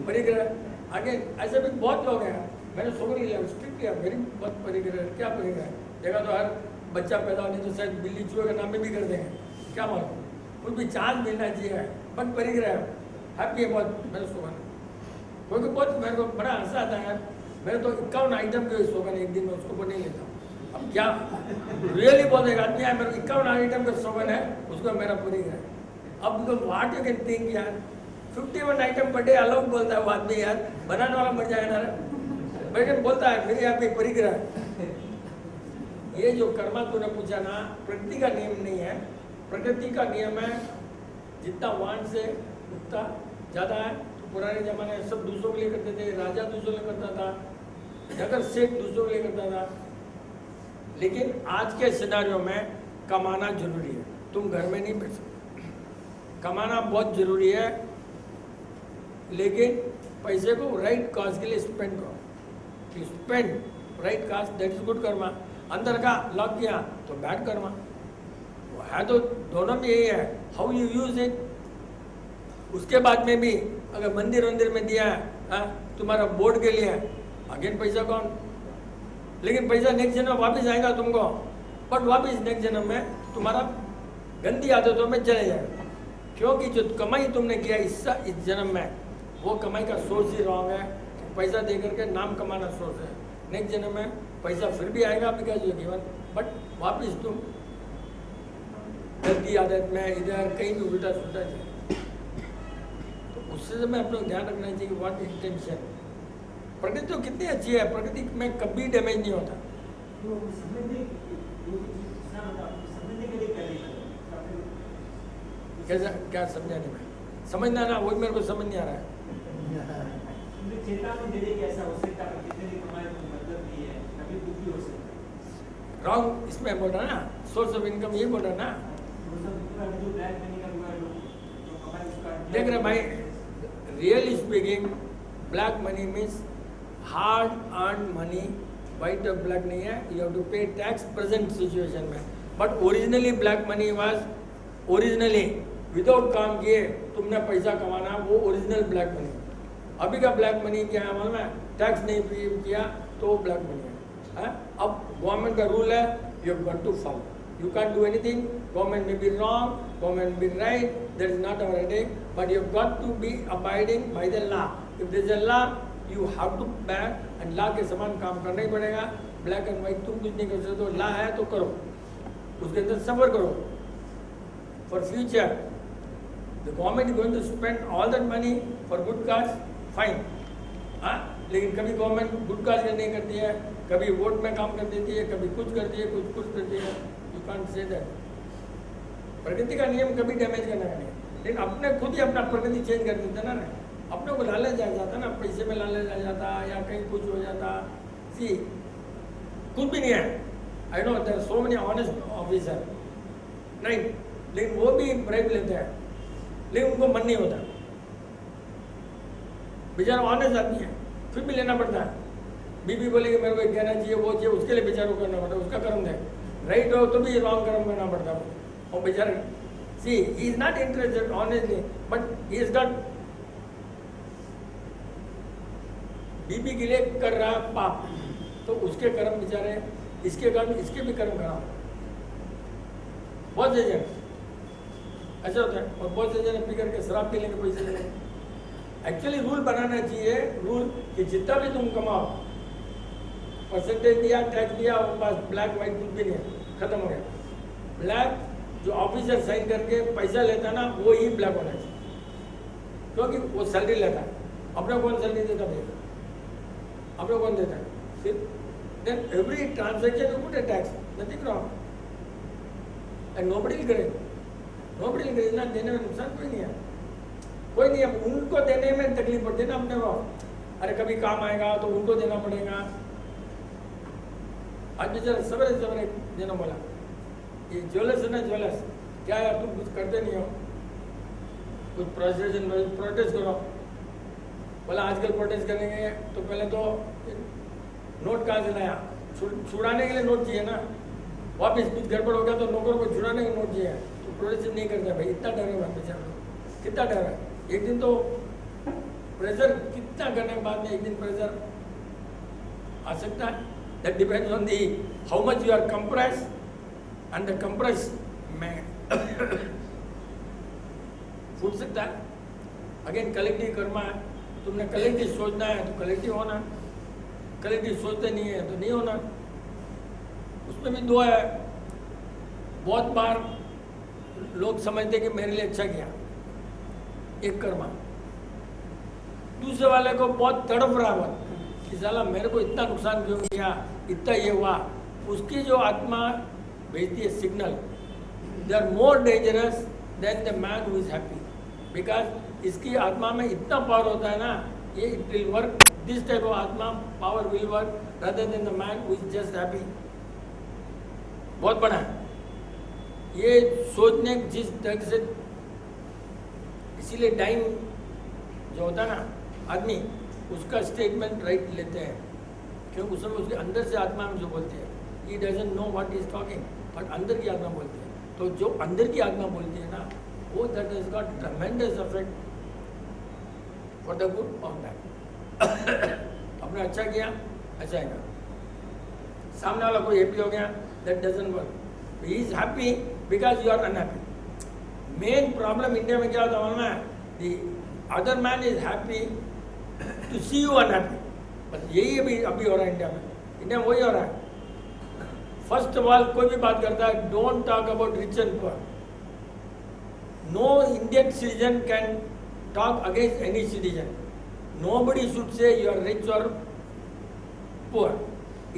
परिग्रह। आगे ऐसे भी बहुत लोग हैं, मैंने सोगन लिया, स्ट्रिक्ट लिया, मेरी बहुत परिग्रह। क्या परिग्रह? देखा तो हर बच्चा पैदा होने तो शायद बिल्ली चूहे के नाम में भी कर देंगे, क्या मालूम, कुछ भी चांस मिलना चाहिए। बट परिग्रह हैप्पी है बहुत मेरे सोगन, क्योंकि बहुत मेरे को बड़ा हंसा आता है। मेरे तो 51 आइटम के सोगन एक दिन में, उसको नहीं लेता। अब क्या रियली बोल देगा आदमी, मेरे को 51 आइटम का सोगन है, उसको मेरा परिग्रह। अब तो व्हाट यू कैन थिंक यार, 51 आइटम पर डे अलाउड बोलता है वो आदमी यार, बनाने वाला मर जाएगा ना। लेकिन बोलता है मेरे यहाँ पे परिग्रह। ये जो कर्मा तूने पूछा ना, प्रकृति का नियम नहीं है। प्रकृति का नियम है जितना वाण से उतना ज़्यादा है। तो पुराने ज़माने में सब दूसरों के लिए करते थे, राजा दूसरों के लिए करता था, नगर सेठ दूसरों के लिए करता था। लेकिन आज के सिनारियों में कमाना जरूरी है, तुम घर में नहीं बैठ सकते। कमाना बहुत जरूरी है, लेकिन पैसे को राइट काज के लिए स्पेंड करो। Spend right cause, that is good Karma. अंदर का लॉक किया तो बैड कर्मा है। तो दोनों में यही है, हाउ यू यूज इट। उसके बाद में भी अगर मंदिर वंदिर में दिया है तुम्हारा बोर्ड के लिए, अगेन पैसा कौन, लेकिन पैसा नेक्स्ट जन्म वापस आएगा तुमको। बट वापस नेक्स्ट जन्म में तुम्हारा गंदी आदतों में चले जाएगा, क्योंकि जो कमाई तुमने किया इस जन्म में, वो कमाई का सोर्स ही रॉन्ग है। पैसा दे करके नाम कमाना सोर्स है। नेक्स्ट जन्म में पैसा फिर भी आएगा बिकॉज यू गिवन, बट वापस तुम गलती आदत में इधर कहीं भी उल्टा सुलटा जाए। तो उससे मैं अपना ध्यान रखना चाहिए कि व्हाट इंटेंशन। प्रकृति तो कितनी अच्छी है, प्रकृति में कभी डैमेज नहीं होता।
तो समझने समझने के लिए क्या नहीं करते?
कैसा क्या समझाने में, समझना ना वही मेरे को समझ नहीं आ रहा है।
चेतावनी दे देगी ऐसा हो सकता है, कितने भी कमाए तो मतलब नहीं है, कभी दुखी हो सकता है।
रॉन्ग इसमें बोल रहा ना, सोर्स ऑफ इनकम ये बोल रहा ना।
वो सब पूरा जो ब्लैक मनी का हुआ जो कमाए उसका
देख रहे भाई, really speaking black money means hard earn money, white और ब्लैक नहीं है। यू हैव टू पे टैक्स प्रेजेंट सिचुएशन में, but originally black money was originally without काम किए तुमने पैसा कमाना, वो ओरिजिनल ब्लैक मनी। अभी का ब्लैक मनी क्या है मालूम है? टैक्स नहीं पे किया तो वो ब्लैक मनी है। अब गवर्नमेंट का रूल है, you have got to follow, you can do anything, government में be wrong, government be right, that is not our headache, but you have got to be abiding by the law. If there is a law you have to back, and law के समान काम करना ही पड़ेगा। Black and white तुम कुछ नहीं कर सकते, तो लॉ है तो करो, उसके अंदर सफर करो for future. The government is going to spend all that money for good cause, fine. हाँ, लेकिन कभी गवर्नमेंट गुड काज नहीं करती है, कभी वोट में काम कर देती है, कभी कुछ करती है, कुछ करती है। You can't say that. प्रकृति का नियम कभी डैमेज करना नहीं, लेकिन अपने खुद ही अपना प्रकृति चेंज कर देते ना। अपने को लालच आ जाता ना, पैसे में लालच आ जाता या कहीं कुछ हो जाता। सी कुछ भी नहीं है, I know there so many honest officer, नहीं, लेकिन वो भी ब्राइब लेते हैं, लेकिन उनको मन नहीं होता। बेचारा ऑनेस्ट आदमी है, फिर भी लेना पड़ता है। बीबी बोलेगी मेरे को कहना चाहिए, वो चाहिए, उसके लिए बेचारों को करना पड़ता है, उसका कर्म है। राइट हो तो भी रॉन्ग कर्म करना पड़ता है। और बेचारा see he is not interested honestly, but he is got बीबी के लिए कर रहा पाप, तो उसके कर्म बेचारे, इसके कर्म इसके भी कर्म खराब। बहुत से जन ऐसा होता है, और बहुत से जन पी करके शराब पी लेंगे, पैसे लेंगे। एक्चुअली रूल बनाना चाहिए, रूल कि जितना भी तुम कमाओ, परसेंटेज दिया, टैक्स दिया, और पास ब्लैक व्हाइट कुछ भी नहीं है, खत्म हो गया। ब्लैक जो ऑफिसर साइन करके पैसा लेता ना, वो ही ब्लैक होना चाहिए, क्योंकि वो सैलरी लेता है। अपना कौन सैलरी देता भैया? अपना कौन देता है? फिर then every transaction you put a tax, nothing wrong, and nobody will get it. Nobody will get it. ना देने में नुकसान कोई नहीं है, कोई नहीं है। उनको देने में तकलीफ पड़ती है ना अपने को, अरे कभी काम आएगा तो उनको देना पड़ेगा। आज बेचारा सवेरे सवेरे देना बोला, ये ज्वेलर्स है ना, ज्वेलर्स क्या यार तुम कुछ करते नहीं हो, कुछ प्रोटेस्ट करो। बोला आजकल प्रोटेस्ट करेंगे तो पहले तो नोट कहाँ से लाया, छुड़ाने के लिए नोट चाहिए ना, वापिस कुछ गड़बड़ हो गया तो नौकर को छुड़ाने के नोट चाहिए, तो प्रोटेस्ट नहीं करते भाई। इतना डर है बेचारा, कितना डर है। एक दिन तो प्रेशर कितना करने के बाद में एक दिन प्रेशर आ सकता है। That depends on the how much you are compress, and the compress में फूट सकता है। अगेन कलेक्टिव कर्मा है, तुमने कलेक्टिव सोचना है तो कलेक्टिव होना, कलेक्टिव सोचते नहीं है तो नहीं होना। उसमें भी दो है, बहुत बार लोग समझते कि मेरे लिए अच्छा किया एक कर्मा, दूसरे वाले को बहुत तड़प रहा है कि साला मेरे को इतना नुकसान क्यों किया, इतना ये हुआ। उसकी जो आत्मा भेजती है signal, they are more dangerous than the man who is happy, because इसकी आत्मा में इतना पावर होता है ना, ये it will work, this type of आत्मा power will work rather than the man who is just happy. बहुत बड़ा है ये सोचने जिस ढंग से, इसीलिए टाइम जो होता है ना आदमी, उसका स्टेटमेंट राइट लेते हैं, क्योंकि उसमें उसके अंदर से आत्मा में जो बोलती है, he doesn't know what is talking, but अंदर की आत्मा बोलती है। तो जो अंदर की आत्मा बोलती है ना, वो that has got ट्रेमेंडस effect for the good of that. आपने अच्छा किया, अच्छा है, सामने वाला कोई हैप्पी हो गया, that doesn't work. He is happy because you are unhappy. Main problem India में क्या होता है मालूम है? The other man is happy to see you unhappy. बस यही अभी हो रहा है इंडिया में। इंडिया में वही हो रहा है। फर्स्ट ऑफ ऑल कोई भी बात करता है, don't talk about rich and poor. No Indian citizen can talk against any citizen. Nobody should say you are rich or poor.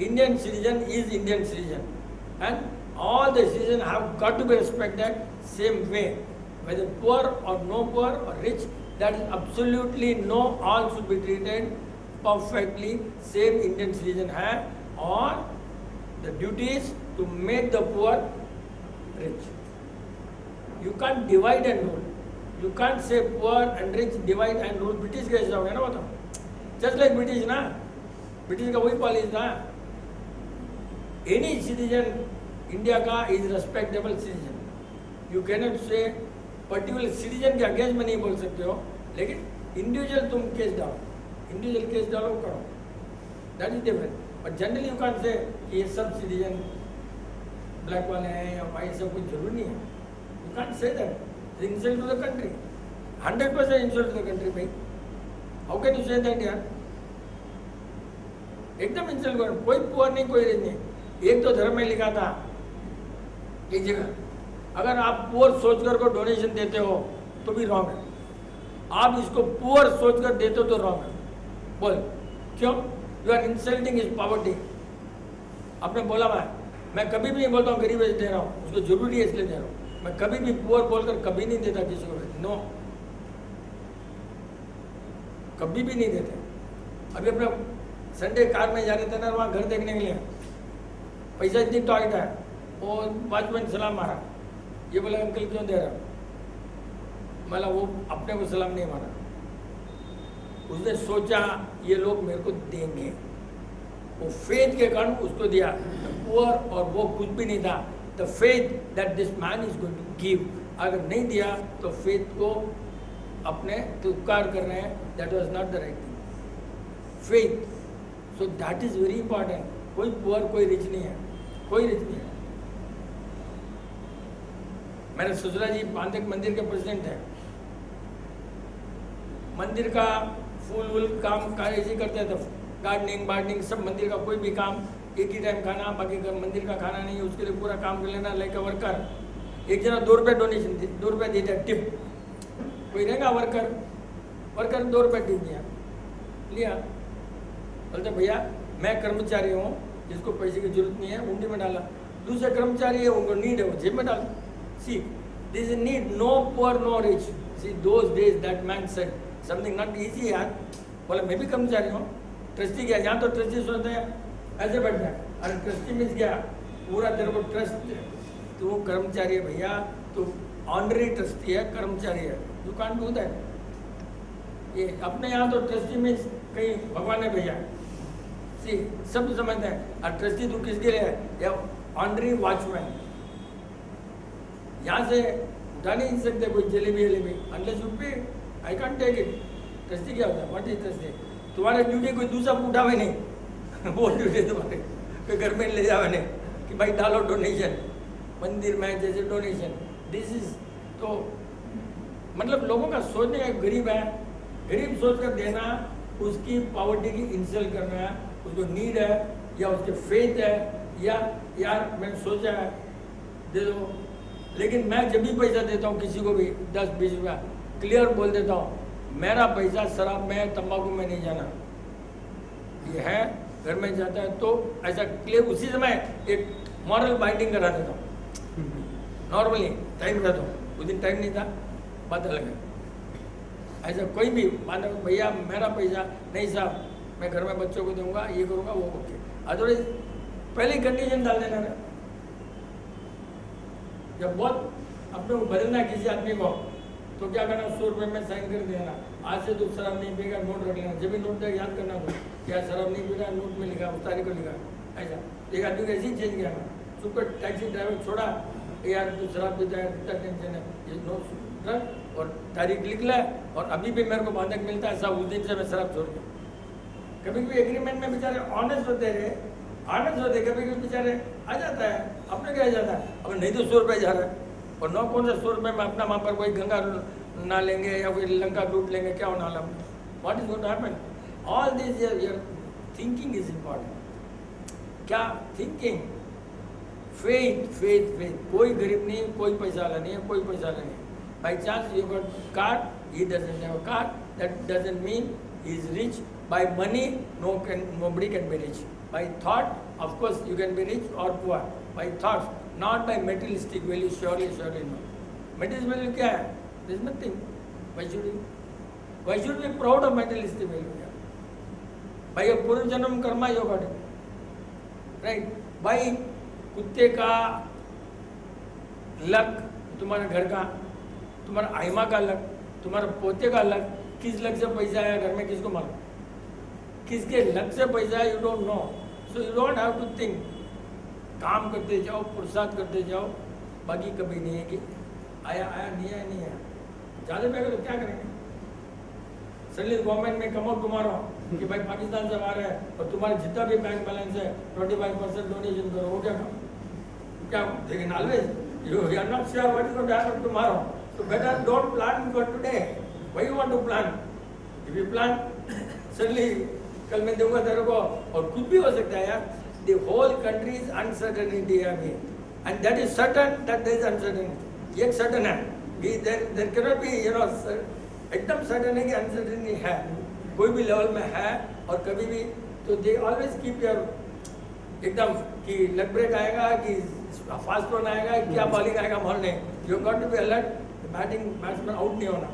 Indian citizen is Indian citizen, and all the citizens have got to be respected same way, whether poor or no poor or rich. That is absolutely no. All should be treated perfectly same Indian citizen have, or the duty is to make the poor rich. You can't divide and rule. You can't say poor and rich, divide and rule. British का ऐसा हो गया ना बताओ. Just like British ना, British का वही policy था. Any citizen India का is respectable citizen. You cannot say particular citizen के अगेंस्ट में नहीं बोल सकते हो, लेकिन इंडिविजुअल तुम केस डालो, इंडिविजुअल केस डालो करो. That is different. But generally you can't say कि ये सब citizen ब्लैक वाले हैं या वाइट, सब कुछ जरूरी नहीं है. You can't say that. It's insult to the country. 100% insult to the country, भाई. How can you say that यार? एकदम इंसल्ट करो. कोई पुअर नहीं, कोई रिच नहीं. एक तो धर्म में लिखा था एक जगह, अगर आप पुअर सोचकर को डोनेशन देते हो तो भी रॉन्ग है. आप इसको पुअर सोचकर देते हो तो रॉन्ग है. बोल क्यों? You are insulting is poverty. आपने बोला मैं कभी भी नहीं बोलता हूँ गरीब दे रहा हूँ, उसको जरूरी है इसलिए दे रहा हूँ. मैं कभी भी पुअर बोलकर कभी नहीं देता किसी को. नो, कभी भी नहीं देते. अभी अपने संडे कार में जा रहे थे ना, वहाँ घर देखने के लिए, पैसा इतनी टाइट है, वो वॉचमैन सलाम मारा. ये बोला अंकल क्यों दे रहा? मतलब वो अपने को सलाम नहीं मारा. उसने सोचा ये लोग मेरे को देंगे, वो फेथ के कारण उसको दिया. पुअर और वो कुछ भी नहीं था. The faith that this man is going to give. अगर नहीं दिया तो फेथ को अपने तुकार कर रहे हैं. That was not the right thing. Faith. So that is very important. कोई पुअर कोई रिच नहीं है, कोई रिच नहीं है. मेरे ससुरा जी पांडेक मंदिर के प्रेसिडेंट हैं. मंदिर का फूल वूल काम ऐसे करते थे, गार्डनिंग बार्डनिंग सब. मंदिर का कोई भी काम एक ही टाइम खाना, बाकी का मंदिर का खाना नहीं, उसके लिए पूरा काम कर लेना. Like a worker. एक जना 2 रुपये डोनेशन 2 रुपये देता है टिप. कोई रहेगा वर्कर 2 रुपये टिप दिया, लिया. बोलते भैया मैं कर्मचारी हूँ, जिसको पैसे की जरूरत नहीं है उंडी में डाला. दूसरे कर्मचारी है, उनको नीड है, वो जेब में डाला. See this is need. No poor no rich. See those days that man said something not easy. यार बोला मैं भी कर्मचारी हूँ. ट्रस्टी गया, यहाँ तो ट्रस्टी सोचते हैं ऐसे बैठ जाए. अरे ट्रस्टी मिस गया, पूरा तेरे को ट्रस्ट. तू कर्मचारी है भैया, तू ऑनरी ट्रस्टी है, कर्मचारी है. You can't do that. ये अपने यहाँ तो ट्रस्टी मीन्स कहीं भगवान ने भेजा. सी सब समझते हैं. और ट्रस्टी तू किसके लिए है? या ऑनरी वॉचमैन. यहाँ से उठा नहीं सकते कोई jalebi unless you pay. I can't take it. Trustee क्या होता है? What is trustee? तुम्हारा ड्यूटी कोई दूसरा उठावे नहीं. वो ड्यूटी तुम्हारे कोई घर में ले जावे नहीं कि भाई डालो डोनेशन मंदिर में, जैसे डोनेशन. दिस इज तो मतलब लोगों का सोचने का. गरीब है, गरीब सोच कर देना, उसकी पॉवर्टी की इंसल्ट करना है. उसको नीड है या उसके फेथ है, या यार मैंने सोचा है दे दो. लेकिन मैं जब भी पैसा देता हूँ किसी को भी 10-20 रुपया, क्लियर बोल देता हूँ मेरा पैसा शराब में तंबाकू में नहीं जाना. ये है घर में जाता है तो ऐसा क्लियर उसी समय एक मॉरल बाइंडिंग करा देता हूँ. नॉर्मली टाइम रहता हूँ, उस दिन टाइम नहीं था, बात अलग है. ऐसा कोई भी मानो भैया मेरा पैसा नहीं साहब, मैं घर में बच्चों को दूंगा, ये करूँगा, वो ओके. अदरवाइज पहले ही कंडीशन डाल देना है. जब बहुत अपने को बदलना है किसी आदमी को तो क्या करना? 100 रुपये में साइन कर देना. आज से तो शराब नहीं पिएगा, नोट रख लेना. जब भी नोट तक याद करना तो क्या शराब नहीं पीना, नोट में लिखा, उस तारीख को लिखा. ऐसा एक आदमी को ऐसे ही चेंज किया. सुपर टैक्सी ड्राइवर छोड़ा, यार तू शराब पीता है, इतना टेंशन है, ये नोट रख और तारीख लिख ला. और अभी भी मेरे को बांधक मिलता है ऐसा, उस दिन से मैं शराब छोड़ दिया. कभी कभी एग्रीमेंट में बेचारे ऑनेस्ट होते रहे, ऑनेस्ट होते, कभी कभी बेचारे आ जाता है, अपने क्या आ जाता है. अब नहीं तो 100 रुपये जा रहा है और 9 कौन सा 100 रुपये में अपना वहाँ पर कोई गंगा ना लेंगे या कोई लंका लूट लेंगे, क्या होना वाला. What is going to happen? All this your thinking is important. क्या थिंकिंग? Faith faith faith. कोई गरीब नहीं, कोई पैसा वाला नहीं है, कोई पैसा वाला नहीं है. By chance you got card, he doesn't have a card, that doesn't mean he is rich. By money nobody can be rich. By thought, of course, you can be rich or poor. By thoughts, not by materialistic value. Surely no. Materialistic value क्या है? There is nothing. Why should you? Why should we be proud of materialistic value? By your पूर्व जन्म Karma you got it. Right? By कुत्ते का luck, तुम्हारे घर का, तुम्हारा आइमा का लक, तुम्हारे पोते का लक, किस लक से पैसा आया घर में किसको मालूम? किसके लक से पैसा है, you don't know. So you don't have to think. काम करते जाओ, पुरुषार्थ करते जाओ, बाकी कभी नहीं है कि आया नहीं आया. ज़्यादा पैसा तो क्या करेंगे? सडनली गवर्नमेंट में कम आउट तुम्हारा कि भाई पाकिस्तान से आ रहा है और तुम्हारा जितना भी बैंक बैलेंस है 25% डोनेशन करो, वो क्या लेकिन always you are not sure what is going to happen tomorrow. So better don't plan for today. Why you want to plan? If you plan, suddenly कल मैं दूंगा तेरे को और कुछ भी हो सकता है यार. The whole country is uncertainty अभी, and that is certain that there is uncertainty. ये certain है कि there cannot be एकदम certain है कि uncertainty है, कोई भी लेवल में है और कभी भी. तो they always keep your एकदम कि लेग ब्रेक आएगा कि फास्ट रन आएगा, क्या बॉलिंग आएगा मालूम नहीं. You got to be alert. Batsman out नहीं होना.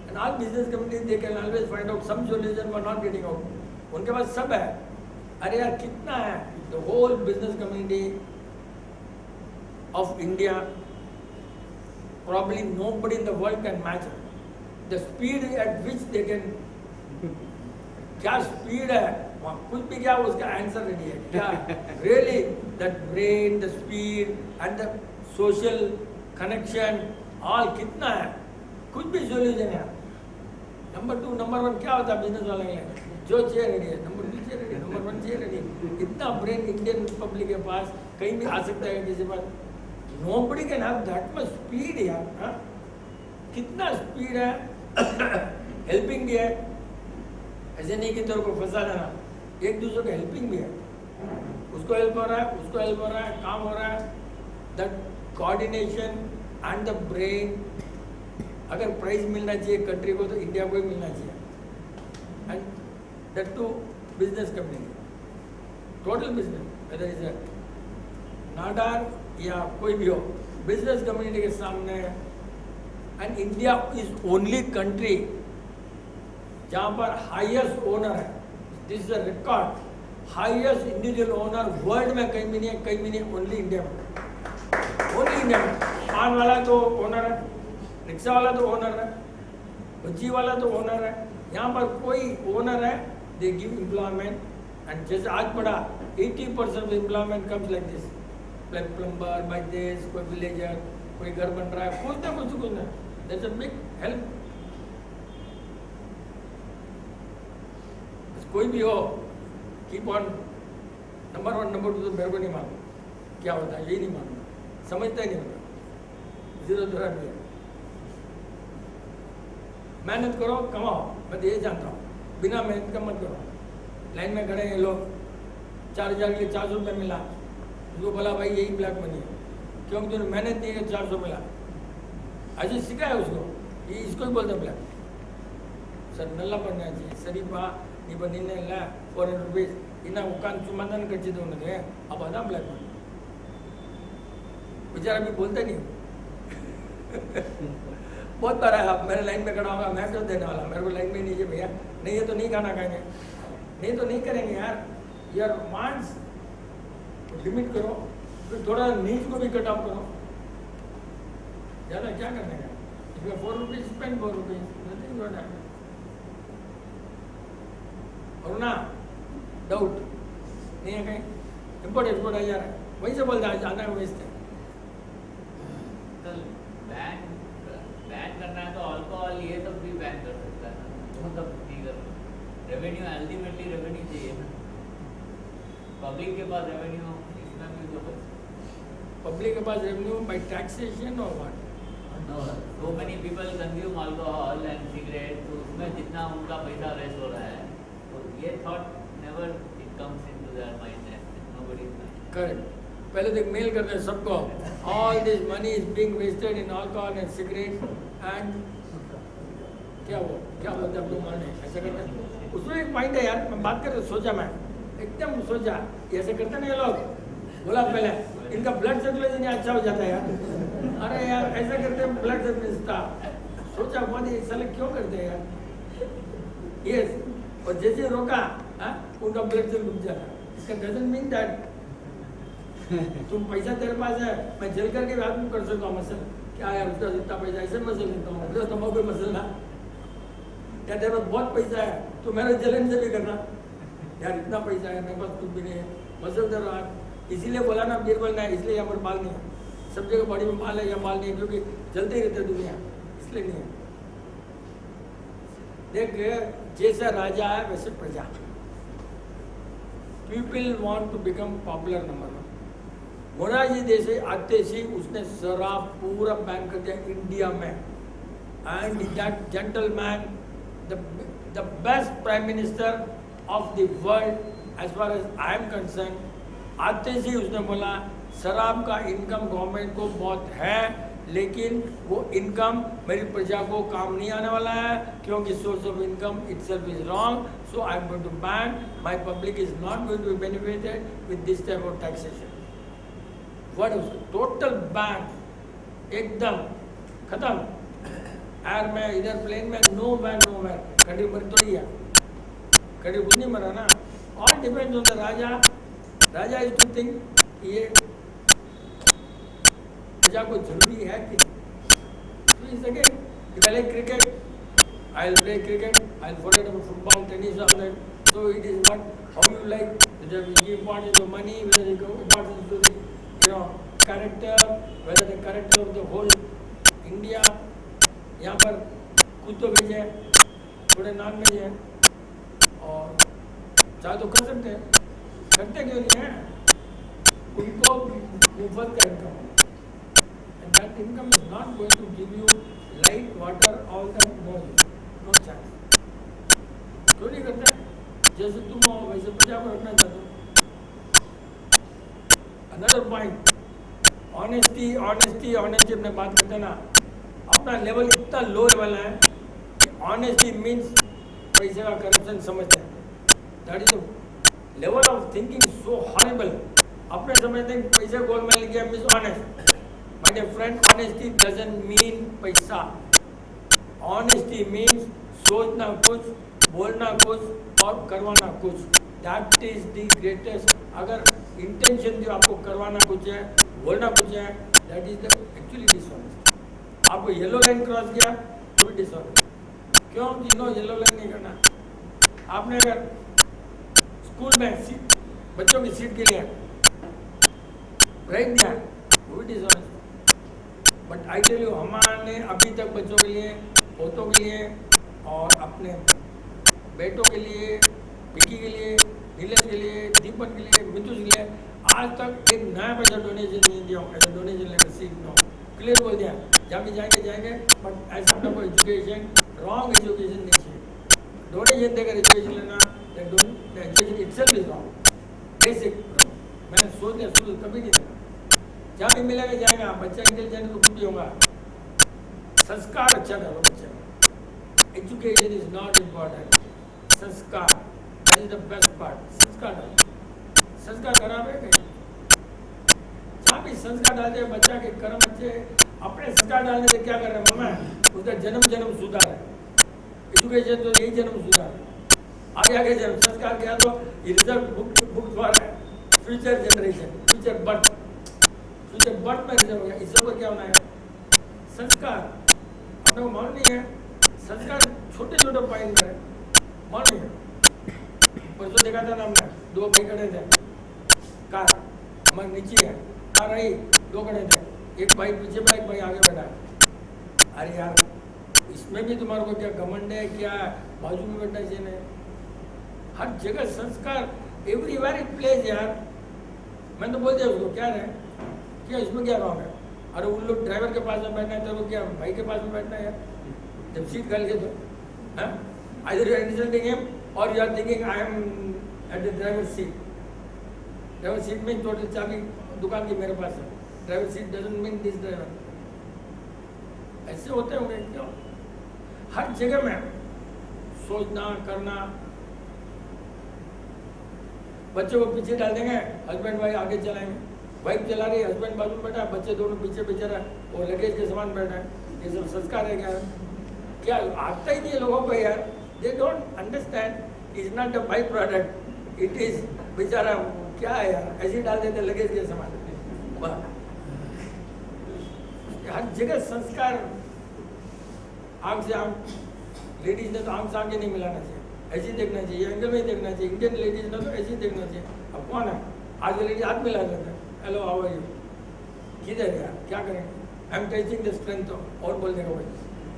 And all business communities they can always find out some solution for not getting out. उनके पास सब है. अरे यार कितना है. The whole business community of India, probably nobody in the world can match the speed at which they can. क्या speed है, कुछ भी क्या उसका आंसर रेडी है क्या. Really that brain, the speed and the social connection all कितना है. कुछ भी सोल्यूशन है. नंबर 2 नंबर 1 क्या होता है बिजनेस वाले के लिए? जो चेयर रेडी है, number 2 chair ready, number 1 chair ready. इतना ब्रेन इंडियन पब्लिक के पास कहीं भी आ सकता है किसी पर. Nobody can have that much speed यार. कितना स्पीड है. हेल्पिंग भी है, ऐसे नहीं कि तेरे को फंसा देना. एक दूसरे को हेल्पिंग भी है. उसको हेल्प हो रहा है, उसको हेल्प हो रहा है, काम हो रहा है. That coordination and the brain. अगर प्राइज मिलना चाहिए कंट्री को तो इंडिया को ही मिलना चाहिए. And that too business community, total business, whether is Nadar या कोई भी हो, बिजनेस कम्युनिटी के सामने. And India is only country जहाँ पर हाईएस्ट ओनर है. This is a record. Highest individual owner world में कहीं भी नहीं है, कहीं भी नहीं, ओनली इंडिया में. ओनली इंडिया में. पान वाला तो ओनर है, रिक्शा वाला तो ओनर है, भज्जी वाला तो ओनर है. यहाँ पर कोई ओनर है. They give employment. एंड जैसे आज पढ़ा 80% of employment comes like this. Like plumber, by this, कोई विलेजर, कोई घर बन रहा है, कुछ ना कुछ ना. That's a big help. कोई भी हो, कीप ऑन. नंबर 1 नंबर 2 तो मेरे को नहीं मालूम क्या होता है, यही नहीं मालूम, समझता ही नहीं होता. जीरो दूरा भी है. मेहनत करो, कमाओ. मैं तो ये जानता हूँ, बिना मेहनत का मत करो. लाइन में खड़े हैं लोग, 4,000 के लिए 400 रुपये मिला, उसको बोला भाई यही ब्लैक मनी है, क्योंकि तूने मेहनत नहीं है 400 मिला. ऐसे सिखाया उसको, ये इसको ही बोलते हैं ब्लैक. सर नल्ला पड़ना चाहिए. शरीफा नी बनी ने ला 400 रुपीज इना उकान चुमादन कर चीज उन्होंने अब आधा ब्लैक मनी. बेचारा भी बोलता नहीं. बहुत बार है, आप मेरे लाइन में खड़ा होगा, मैं क्यों देने वाला, मेरे को लाइन में नहीं है भैया. नहीं है तो नहीं खाना खाएंगे, नहीं तो नहीं करेंगे यार. यार वांट्स लिमिट करो, फिर थोड़ा नीच को भी कट ऑफ करो. ज़्यादा क्या करने का. इसमें 4 rupees spend 4 rupees nothing got happen. और ना डाउट नहीं है कहीं. इम्पोर्ट एक्सपोर्ट आ जा रहा है, वहीं से बोलता है जाना है वेस्ट है.
बैन करना है तो अल्कोहल ये सब भी बैन कर सकता है ना. वो सब नहीं कर. रेवेन्यू अल्टीमेटली रेवेन्यू चाहिए ना. पब्लिक के पास रेवेन्यू इसमें भी तो
पब्लिक के पास रेवेन्यू बाय टैक्सेशन और what.
No, so many people consume alcohol and cigarette, तो उसमें जितना उनका पैसा वेस्ट हो रहा है, तो ये thought never it comes into their mind. Nobody is
correct. पहले तक मेल करते हैं सबको, all this money is being wasted in alcohol and cigarette and क्या बोलते हैं आप लोग मारने ऐसा करते हैं. उसमें एक पॉइंट है यार, मैं बात कर रहा सोचा मैं एकदम सोचा ऐसे करते ना ये लोग, बोला पहले इनका ब्लड सर्कुलेशन अच्छा हो जाता है यार, अरे यार ऐसा करते हैं ब्लड सर्कुलेशन, सोचा बहुत ही साले क्यों करते हैं यार, यस, और जैसे रोका उनका ब्लड सेल रुक जाता। इसका डजंट मीन दैट तुम पैसा तेरे पास है, मैं जल करके बाद में कर सकता हूँ मसल, क्या यार उसका जितना पैसा ऐसे मसल लेता हूँ, तो तुम कोई मसल ना, क्या तेरे पास बहुत पैसा है तो मेरे जलन से भी करना, यार इतना पैसा है मेरे पास कुछ भी नहीं है, मसल दे रहा। इसीलिए बोला ना बीरबल नहीं, इसलिए यहाँ पर बाल नहीं है, सब जगह बॉडी में बाल है, या बाल नहीं है क्योंकि जलते ही रहते दुनिया, इसलिए नहीं है। देख जैसा राजा है वैसे प्रजा, people want to become popular number 1। Morarji Desai आते ही उसने शराब पूरा बैन कर दिया इंडिया में, and that gentleman the best prime minister of the world as far as I am concern, आते ही उसने बोला शराब का इनकम गवर्नमेंट को बहुत है, लेकिन वो इनकम मेरी प्रजा को काम नहीं आने वाला है, क्योंकि source of income itself is wrong, so I am going to ban, my public is not going to be benefited with this type of taxation. What is total ban, एकदम खत्म। एयर में इधर प्लेन में no ban, no ban, कभी मर तो ही है, कभी कुछ नहीं मरा ना, all depends on the raja. Raja is to think ये प्रजा को जरूरी है कि if I like cricket, I'll play cricket, I'll forget about football, tennis, all that. So it is not how you like, whether you give importance to money, whether you give importance to the character, whether the character of the whole India. यहाँ पर कुछ तो veg है, थोड़े non veg है, और चाहे तो कर सकते हैं, करते क्यों नहीं है? उनको मुफ्त का income, and that income is not going to give you light, water, all that, no chance. क्यों नहीं करते? जैसे तुम हो वैसे प्रजा को रखना चाहते हो। Another point, honesty अपने बात करते ना, अपना लेवल इतना लो लेवल है कि ऑनेस्टी मीन्स पैसे का करप्शन समझते हैं, that is level of thinking so horrible. अपने समझते हैं पैसे गोल में लिख गया means honest, my dear friend, honesty doesn't mean paisa, honesty means सोचना कुछ, बोलना कुछ और करवाना कुछ, दैट इज द ग्रेटेस्ट। अगर इंटेंशन जो आपको करवाना कुछ है, बोलना कुछ है, that is the actually dishonest. आपको येलो लाइन क्रॉस किया तो भी डिसऑनेस्ट, क्यों? तीनों येलो लाइन नहीं करना। आपने अगर स्कूल में सीट, बच्चों की सीट के लिए ब्रेक दिया, वो भी dishonest. But I tell you, हमारे अभी तक बच्चों के लिए, पोतों के लिए और अपने बेटों के लिए, विकी के लिए, नीलेश के लिए, दीपक के लिए, मितुष के लिए आज तक एक नया पैसा डोनेशन नहीं दिया। ऐसा डोनेशन लेकर सीखना, क्लियर बोल दिया, जहाँ भी जाएंगे, बट ऐसा आपको एजुकेशन, रॉन्ग एजुकेशन नहीं चाहिए। डोनेशन देकर एजुकेशन लेना, education itself is wrong, basic. मैंने सोच लिया शुरू कभी नहीं देखा, जहाँ भी मिलेगा जाएगा, बच्चा इंटेलिजेंट तो कुछ भी होगा। संस्कार अच्छा डालो बच्चे में, एजुकेशन इज नॉट इम्पॉर्टेंट, संस्कार that is the best part. संस्कार डालो, संस्कार खराब है कहीं, जहाँ भी संस्कार डालते हैं बच्चा के कर्म अच्छे। अपने संस्कार डालने से क्या कर रहे हैं मम्मा, उसका जन्म सुधार है। एजुकेशन तो यही जन्म सुधार है, आगे जन्म संस्कार किया तो reserve book for future generation, future birth में रिजर्व हो गया। इससे ऊपर क्या होना है? संस्कार। अपने को मालूम नहीं है, संस्कार छोटे छोटे पॉइंट में मालूम है। परसों देखा था ना हमने, दो भाई खड़े थे, कार हमारे नीचे है, कार आई, दो खड़े थे, एक भाई पीछे में, एक भाई आगे बैठा है। अरे यार, इसमें भी तुम्हारे को क्या घमंड है, क्या बाजू में बैठना चाहिए? हर जगह संस्कार, एवरीवेयर इट प्लेज यार। मैंने तो बोल दिया उसको, क्या है क्या इसमें क्या रॉन्ग है? अरे उन लोग ड्राइवर के पास में बैठना है, तो क्या भाई के पास में बैठना है यार? जब सीट खाली है तो either you are insulting him और you are thinking I am at the driver seat. Driver seat में टोटल चाबी दुकान की मेरे पास है, driver seat doesn't mean this driver. ऐसे होते होंगे क्यों? हर जगह में सोचना, करना, बच्चों को पीछे डाल देंगे, हस्बैंड वाइफ आगे चलाएंगे, वाइफ चला रही है, हस्बैंड बाजू में बैठा है, बच्चे दोनों पीछे पीछे रहे, वो लगेज के समान बैठा है। ये सब संस्कार है क्या आता ही नहीं है लोगों को यार। They don't understand, is not a by product, it is बेचारा क्या है यार, ऐसे ही डाल देते लगेज के समान। हर जगह संस्कार, आंख से आंख, लेडीज ने तो आंख से आंखें नहीं मिलाना चाहिए, ऐसे ही देखना चाहिए, एंगल में ही देखना चाहिए। इंडियन लेडीज ने तो ऐसे ही देखना चाहिए। अब कौन है आज लेडीज हाथ मिला देते हैं, हेलो हाउ आर यू, किधर यार, क्या करेंगे, I am testing the strength, और बोल देगा भाई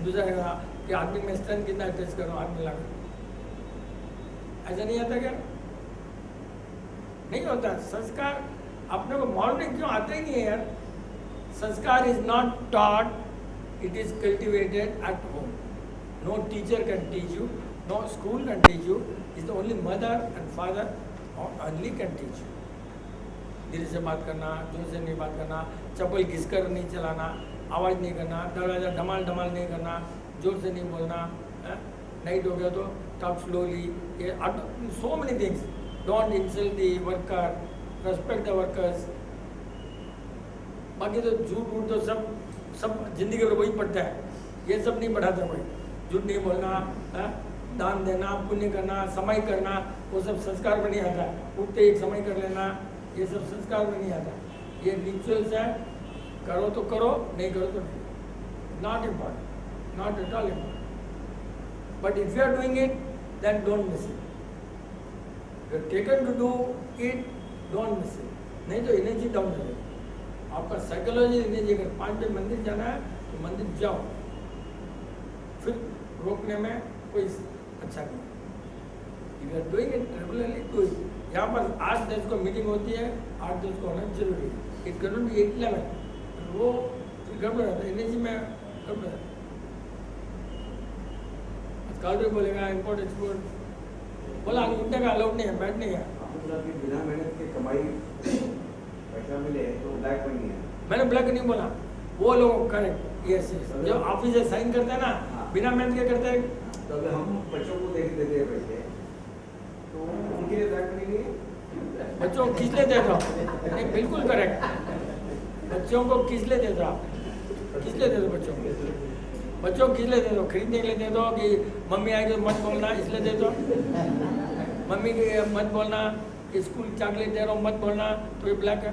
दूसरा कहेगा कि आदमी में स्ट्रेंथ कितना टेस्ट करो हाथ मिला कर। ऐसा नहीं आता क्या? नहीं होता। संस्कार अपने को मॉडलिंग क्यों आता ही नहीं है यार। संस्कार is not taught, it is cultivated at home. No teacher can teach you, no school can teach you. It's the only mother and father only can teach you. धीरे से बात करना, जोर से नहीं बात करना, चप्पल घिसकर नहीं चलाना, आवाज़ नहीं करना, दरवाजा धमाल धमाल नहीं करना, जोर से नहीं बोलना, नाइट हो गया तो टॉक स्लोली, ये so many things. Don't insult the worker, respect the workers. बाकी तो झूठ वूठ तो सब जिंदगी में वही पढ़ता है, ये सब नहीं पढ़ाता कोई। झूठ नहीं बोलना, दान देना, पुण्य करना, समय करना, वो सब संस्कार में नहीं आता। उठते ही समय कर लेना, ये सब संस्कार में नहीं आता। ये रिचुअल्स है, करो तो करो, नहीं करो तो नहीं। Not important, not at all important. But if you are doing it then don't miss it. You are taken to do it, don't miss it, नहीं तो एनर्जी डाउन हो जाएगी आपका। साइकोलॉजी एनर्जी, अगर 5 बजे मंदिर जाना है तो मंदिर जाओ, फिर रोकने में कोई अच्छा नहीं। If you are doing it regularly, do it. यहाँ पर 8-10 को मीटिंग होती है, 8-10 को होना जरूरी है। इट कैन नॉट बी 8-11, वो गड़बड़ रहता है, एनर्जी में गड़बड़ रहता है। कल भी बोलेगा इम्पोर्ट एक्सपोर्ट, बोला उठने का अलाउड नहीं है, बैठ नहीं है।
बिना मेहनत के कमाई पैसा मिले तो ब्लैक मनी है।
मैंने ब्लैक नहीं बोला, वो लोग करेक्ट, यस यस, जो ऑफिसर साइन करते हैं ना बिना मेहनत के करते हैं।
तो अगर हम बच्चों को देख देते हैं पैसे, तो उनके लिए ब्लैक मनी नहीं है।
बच्चों को किस लिए देते हो? नहीं, बिल्कुल करेक्ट। बच्चों को किस लिए देते हो आप? किस लिए देते हो बच्चों को? बच्चों को किस लिए देते हो? खरीदने के लिए देते हो कि मम्मी आएगी तो मत बोलना इसलिए देते हो? मम्मी के मत बोलना, स्कूल चॉकलेट दे रहा हूँ मत बोलना, तो ये ब्लैक है।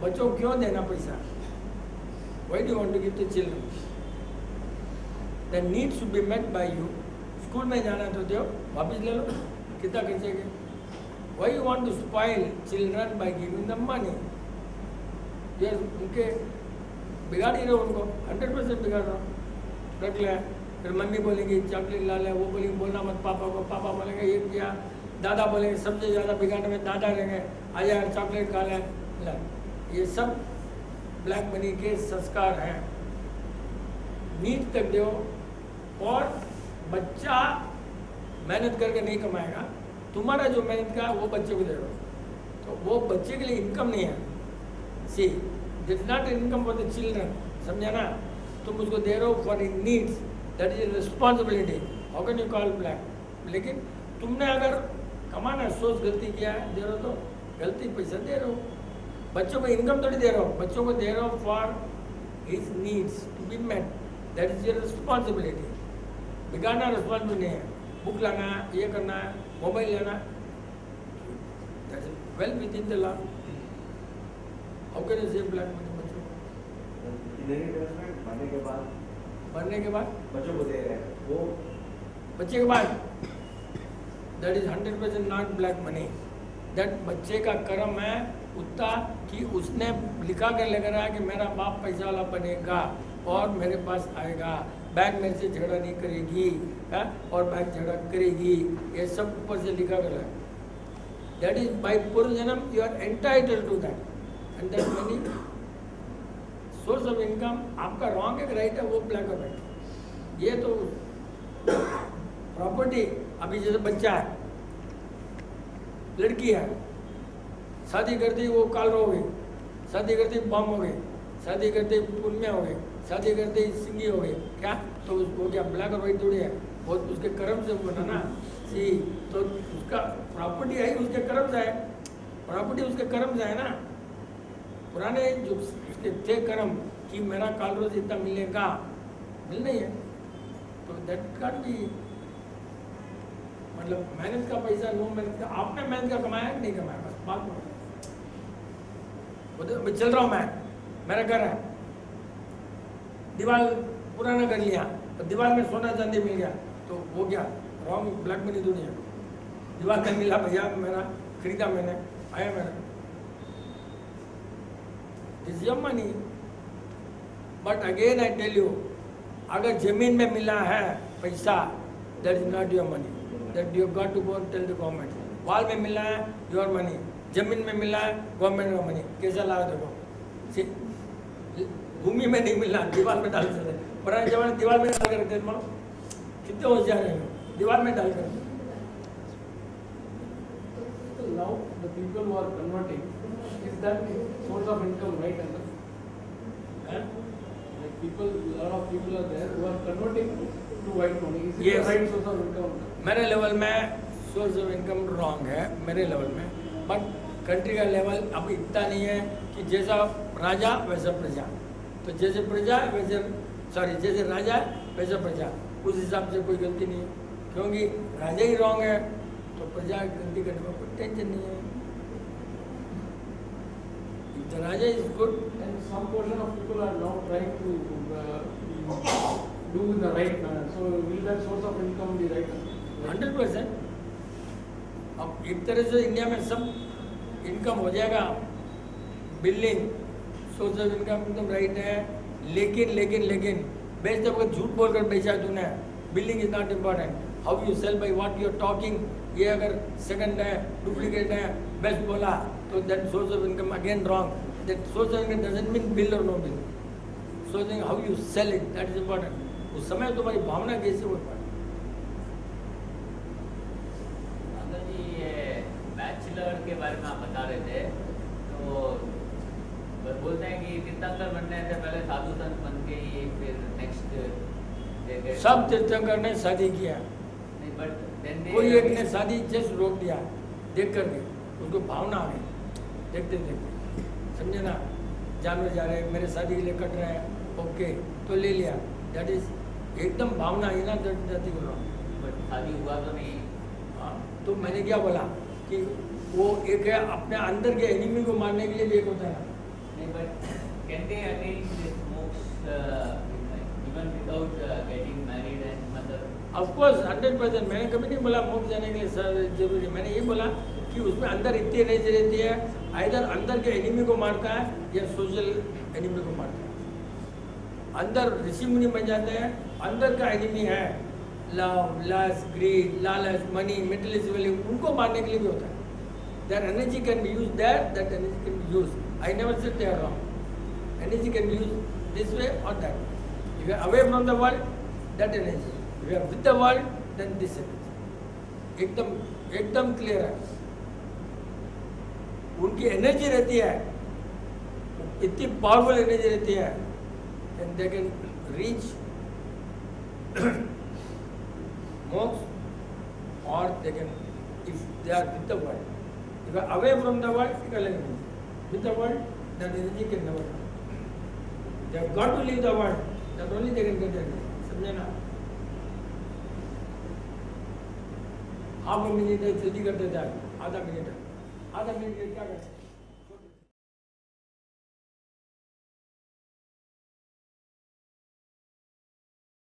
बच्चों को क्यों देना पैसा? Why do you want to give to children? The needs should be met by you. School में जाना तो दो, वापस ले लो, कितना खर्चेंगे? Why you want to spoil children by giving them money? ये उनके बिगाड़ ही रहे उनको, 100% बिगाड़ रहा हूँ। रख ले, फिर मम्मी बोलेगी चॉकलेट ला ले, वो बोलेगी बोलना मत पापा को, पापा बोलेंगे ये किया, दादा बोलेंगे सबसे ज़्यादा बिगाड़ने में दादा रहेंगे, आजा यार चॉकलेट खा ले। ये सब ब्लैक मनी के संस्कार हैं। नीड तक दो, और बच्चा मेहनत करके नहीं कमाएगा, तुम्हारा जो मेहनत का वो बच्चे को दे दो, तो वो बच्चे के लिए इनकम नहीं है। See that is not income for the children, समझा ना? तुम उसको दे रहे हो for in needs, that is responsibility. How can you call black? लेकिन तुमने अगर कमाना सोच गलती किया है, दे रहे हो तो गलती पैसा दे रहे हो। बच्चों को इनकम थोड़ी दे रहे हो, बच्चों को दे रहे हो for his needs to be met, that is your responsibility. बिगाड़ना रिस्पॉन्सिबिलिटी नहीं है। बुक लाना है, ये करना है, मोबाइल लेना, that is well with in the law. How can you save black money बच्चों को? मरने के बाद
बच्चों को दे रहे हैं, वो
बच्चे के बाद, that is 100% not black money. That बच्चे का कर्म है उतना कि उसने लिखा कर लग रहा है कि मेरा बाप पैसा वाला बनेगा और मेरे पास आएगा, बैंक मेरे से झगड़ा नहीं करेगी है? और बैंक झगड़ा करेगी, ये सब ऊपर से लिखा कर है। दैट इज बाय पूर्व जन्म you are entitled to that, and that money source of income आपका रॉन्ग है, राइट है, वो ब्लैक और वाइट। ये तो प्रॉपर्टी, अभी जैसे बच्चा है, लड़की है, शादी करती वो कालरा हो गई, शादी करती बम हो गई, शादी करते पुण्य हो गई, शादी करते सिंगी हो गई, क्या तो वो क्या ब्लैक और वाइट थोड़ी है? वो उसके कर्म से बना ना। सी तो उसका प्रॉपर्टी है उसके कर्म से है, प्रॉपर्टी उसके कर्म से है ना। पुराने जो उसके थे कर्म कि मेरा काल रोज इतना मिलेगा, मिल नहीं है, तो दैट कैन बी, मतलब मेहनत का पैसा, नो मेहनत का, आपने मेहनत का कमाया है नहीं कमाया, बस बात बोलो। वो तो चल रहा हूँ मैं, मेरा घर है, दीवार पुराना कर लिया, तो दीवार में सोना चांदी मिल गया तो वो क्या रॉन्ग, ब्लैक मनी दुनिया। दीवार में मिला भैया, मेरा खरीदा मैंने, आया मेरा, this your money. But again I tell you, अगर जमीन में मिला है पैसा, that is not your money, that you got to go and tell the government. Wall में मिला है योर मनी, जमीन में मिला है गवर्नमेंट का मनी, कैसा लगा देखो। भूमि में नहीं मिलना, दीवार में डाल सकते, पुराने जमाने दीवार में डाल कर रखते थे, कितने होशियार हैं, दीवार में डाल कर।
So now the people who are converting, is that source of income right? And like people, a lot of people are there who are converting to white money. Is it
Yes.
the right source of income?
मेरे level में source of income wrong है मेरे level में, but country का level अब इतना नहीं है कि जैसा राजा वैसा प्रजा, तो जैसे प्रजा वैसे, सॉरी जैसे राजा वैसा प्रजा, उस हिसाब से कोई गलती नहीं है, क्योंकि राजा ही रॉन्ग है तो प्रजा गलती करने में कोई टेंशन नहीं है। If the Raja is good,
And some portion of people are now trying to do in the right manner. So will that source of income be right?
100%। अब एक तरह से इंडिया में सब इनकम हो जाएगा, बिल्डिंग सोर्स ऑफ इनकम एकदम right है, लेकिन लेकिन लेकिन बेचते वक्त झूठ बोलकर बेचा तूने, building is not important, how you sell by what you are talking. ये अगर सेकंड है, डुप्लीकेट है, बेस्ट बोला तो that source of income again wrong. That source of income doesn't mean bill और no bill, source of how you sell it, that is important. उस समय तुम्हारी भावना कैसे हो पाए।
अंकल जी, ये बैचलर के बारे में आप बता रहे थे, तो बोलते हैं कि तीर्थंकर बनने से पहले साधु संत बन के ही फिर नेक्स्ट
सब तीर्थंकर ने शादी किया,
नहीं, बट
कोई एक ने शादी जस्ट रोक दिया, देख करके उसको भावना आ गई, देखते देखते, समझे ना, जानवर जा रहे हैं, मेरे शादी के लिए कट रहे हैं, ओके तो ले लिया, दैट इज एकदम भावना आई ना, जाति को रहा।
बट शादी हुआ तो नहीं।
हाँ, तो मैंने क्या बोला कि वो एक है अपने अंदर के एनिमी को मारने के लिए भी एक होता है ना।
नहीं, but can they attain this moksha even without getting married and mother?
Of course 100%। मैंने कभी नहीं बोला मोक्ष जाने के लिए सर जरूरी, मैंने ये बोला कि उसमें अंदर इतनी एनर्जी रहती है, आइदर अंदर के एनिमी को मारता है या सोशल एनिमी को मारता है। अंदर ऋषि मुनि बन जाते हैं, अंदर का एनिमी है लव, लस्ट, ग्रीड, लालच, मनी, मेटलिस्ट वैल्यू, उनको मारने के लिए भी होता है। Their energy can be used there, that energy can be used. I never said they are wrong. Energy can be used this way or that way. If you are away from the world, that energy. If you are with the world, then this energy. एकदम clear है। उनकी energy रहती है, इतनी powerful energy रहती है, and they can reach moksha, or they can, if they are with the world. If you are away from the world, you can live with the world, that energy can never come. They have got to leave the world, that only they can get the energy. समझे ना? Half minute जल्दी करते थे, आधा minute क्या करते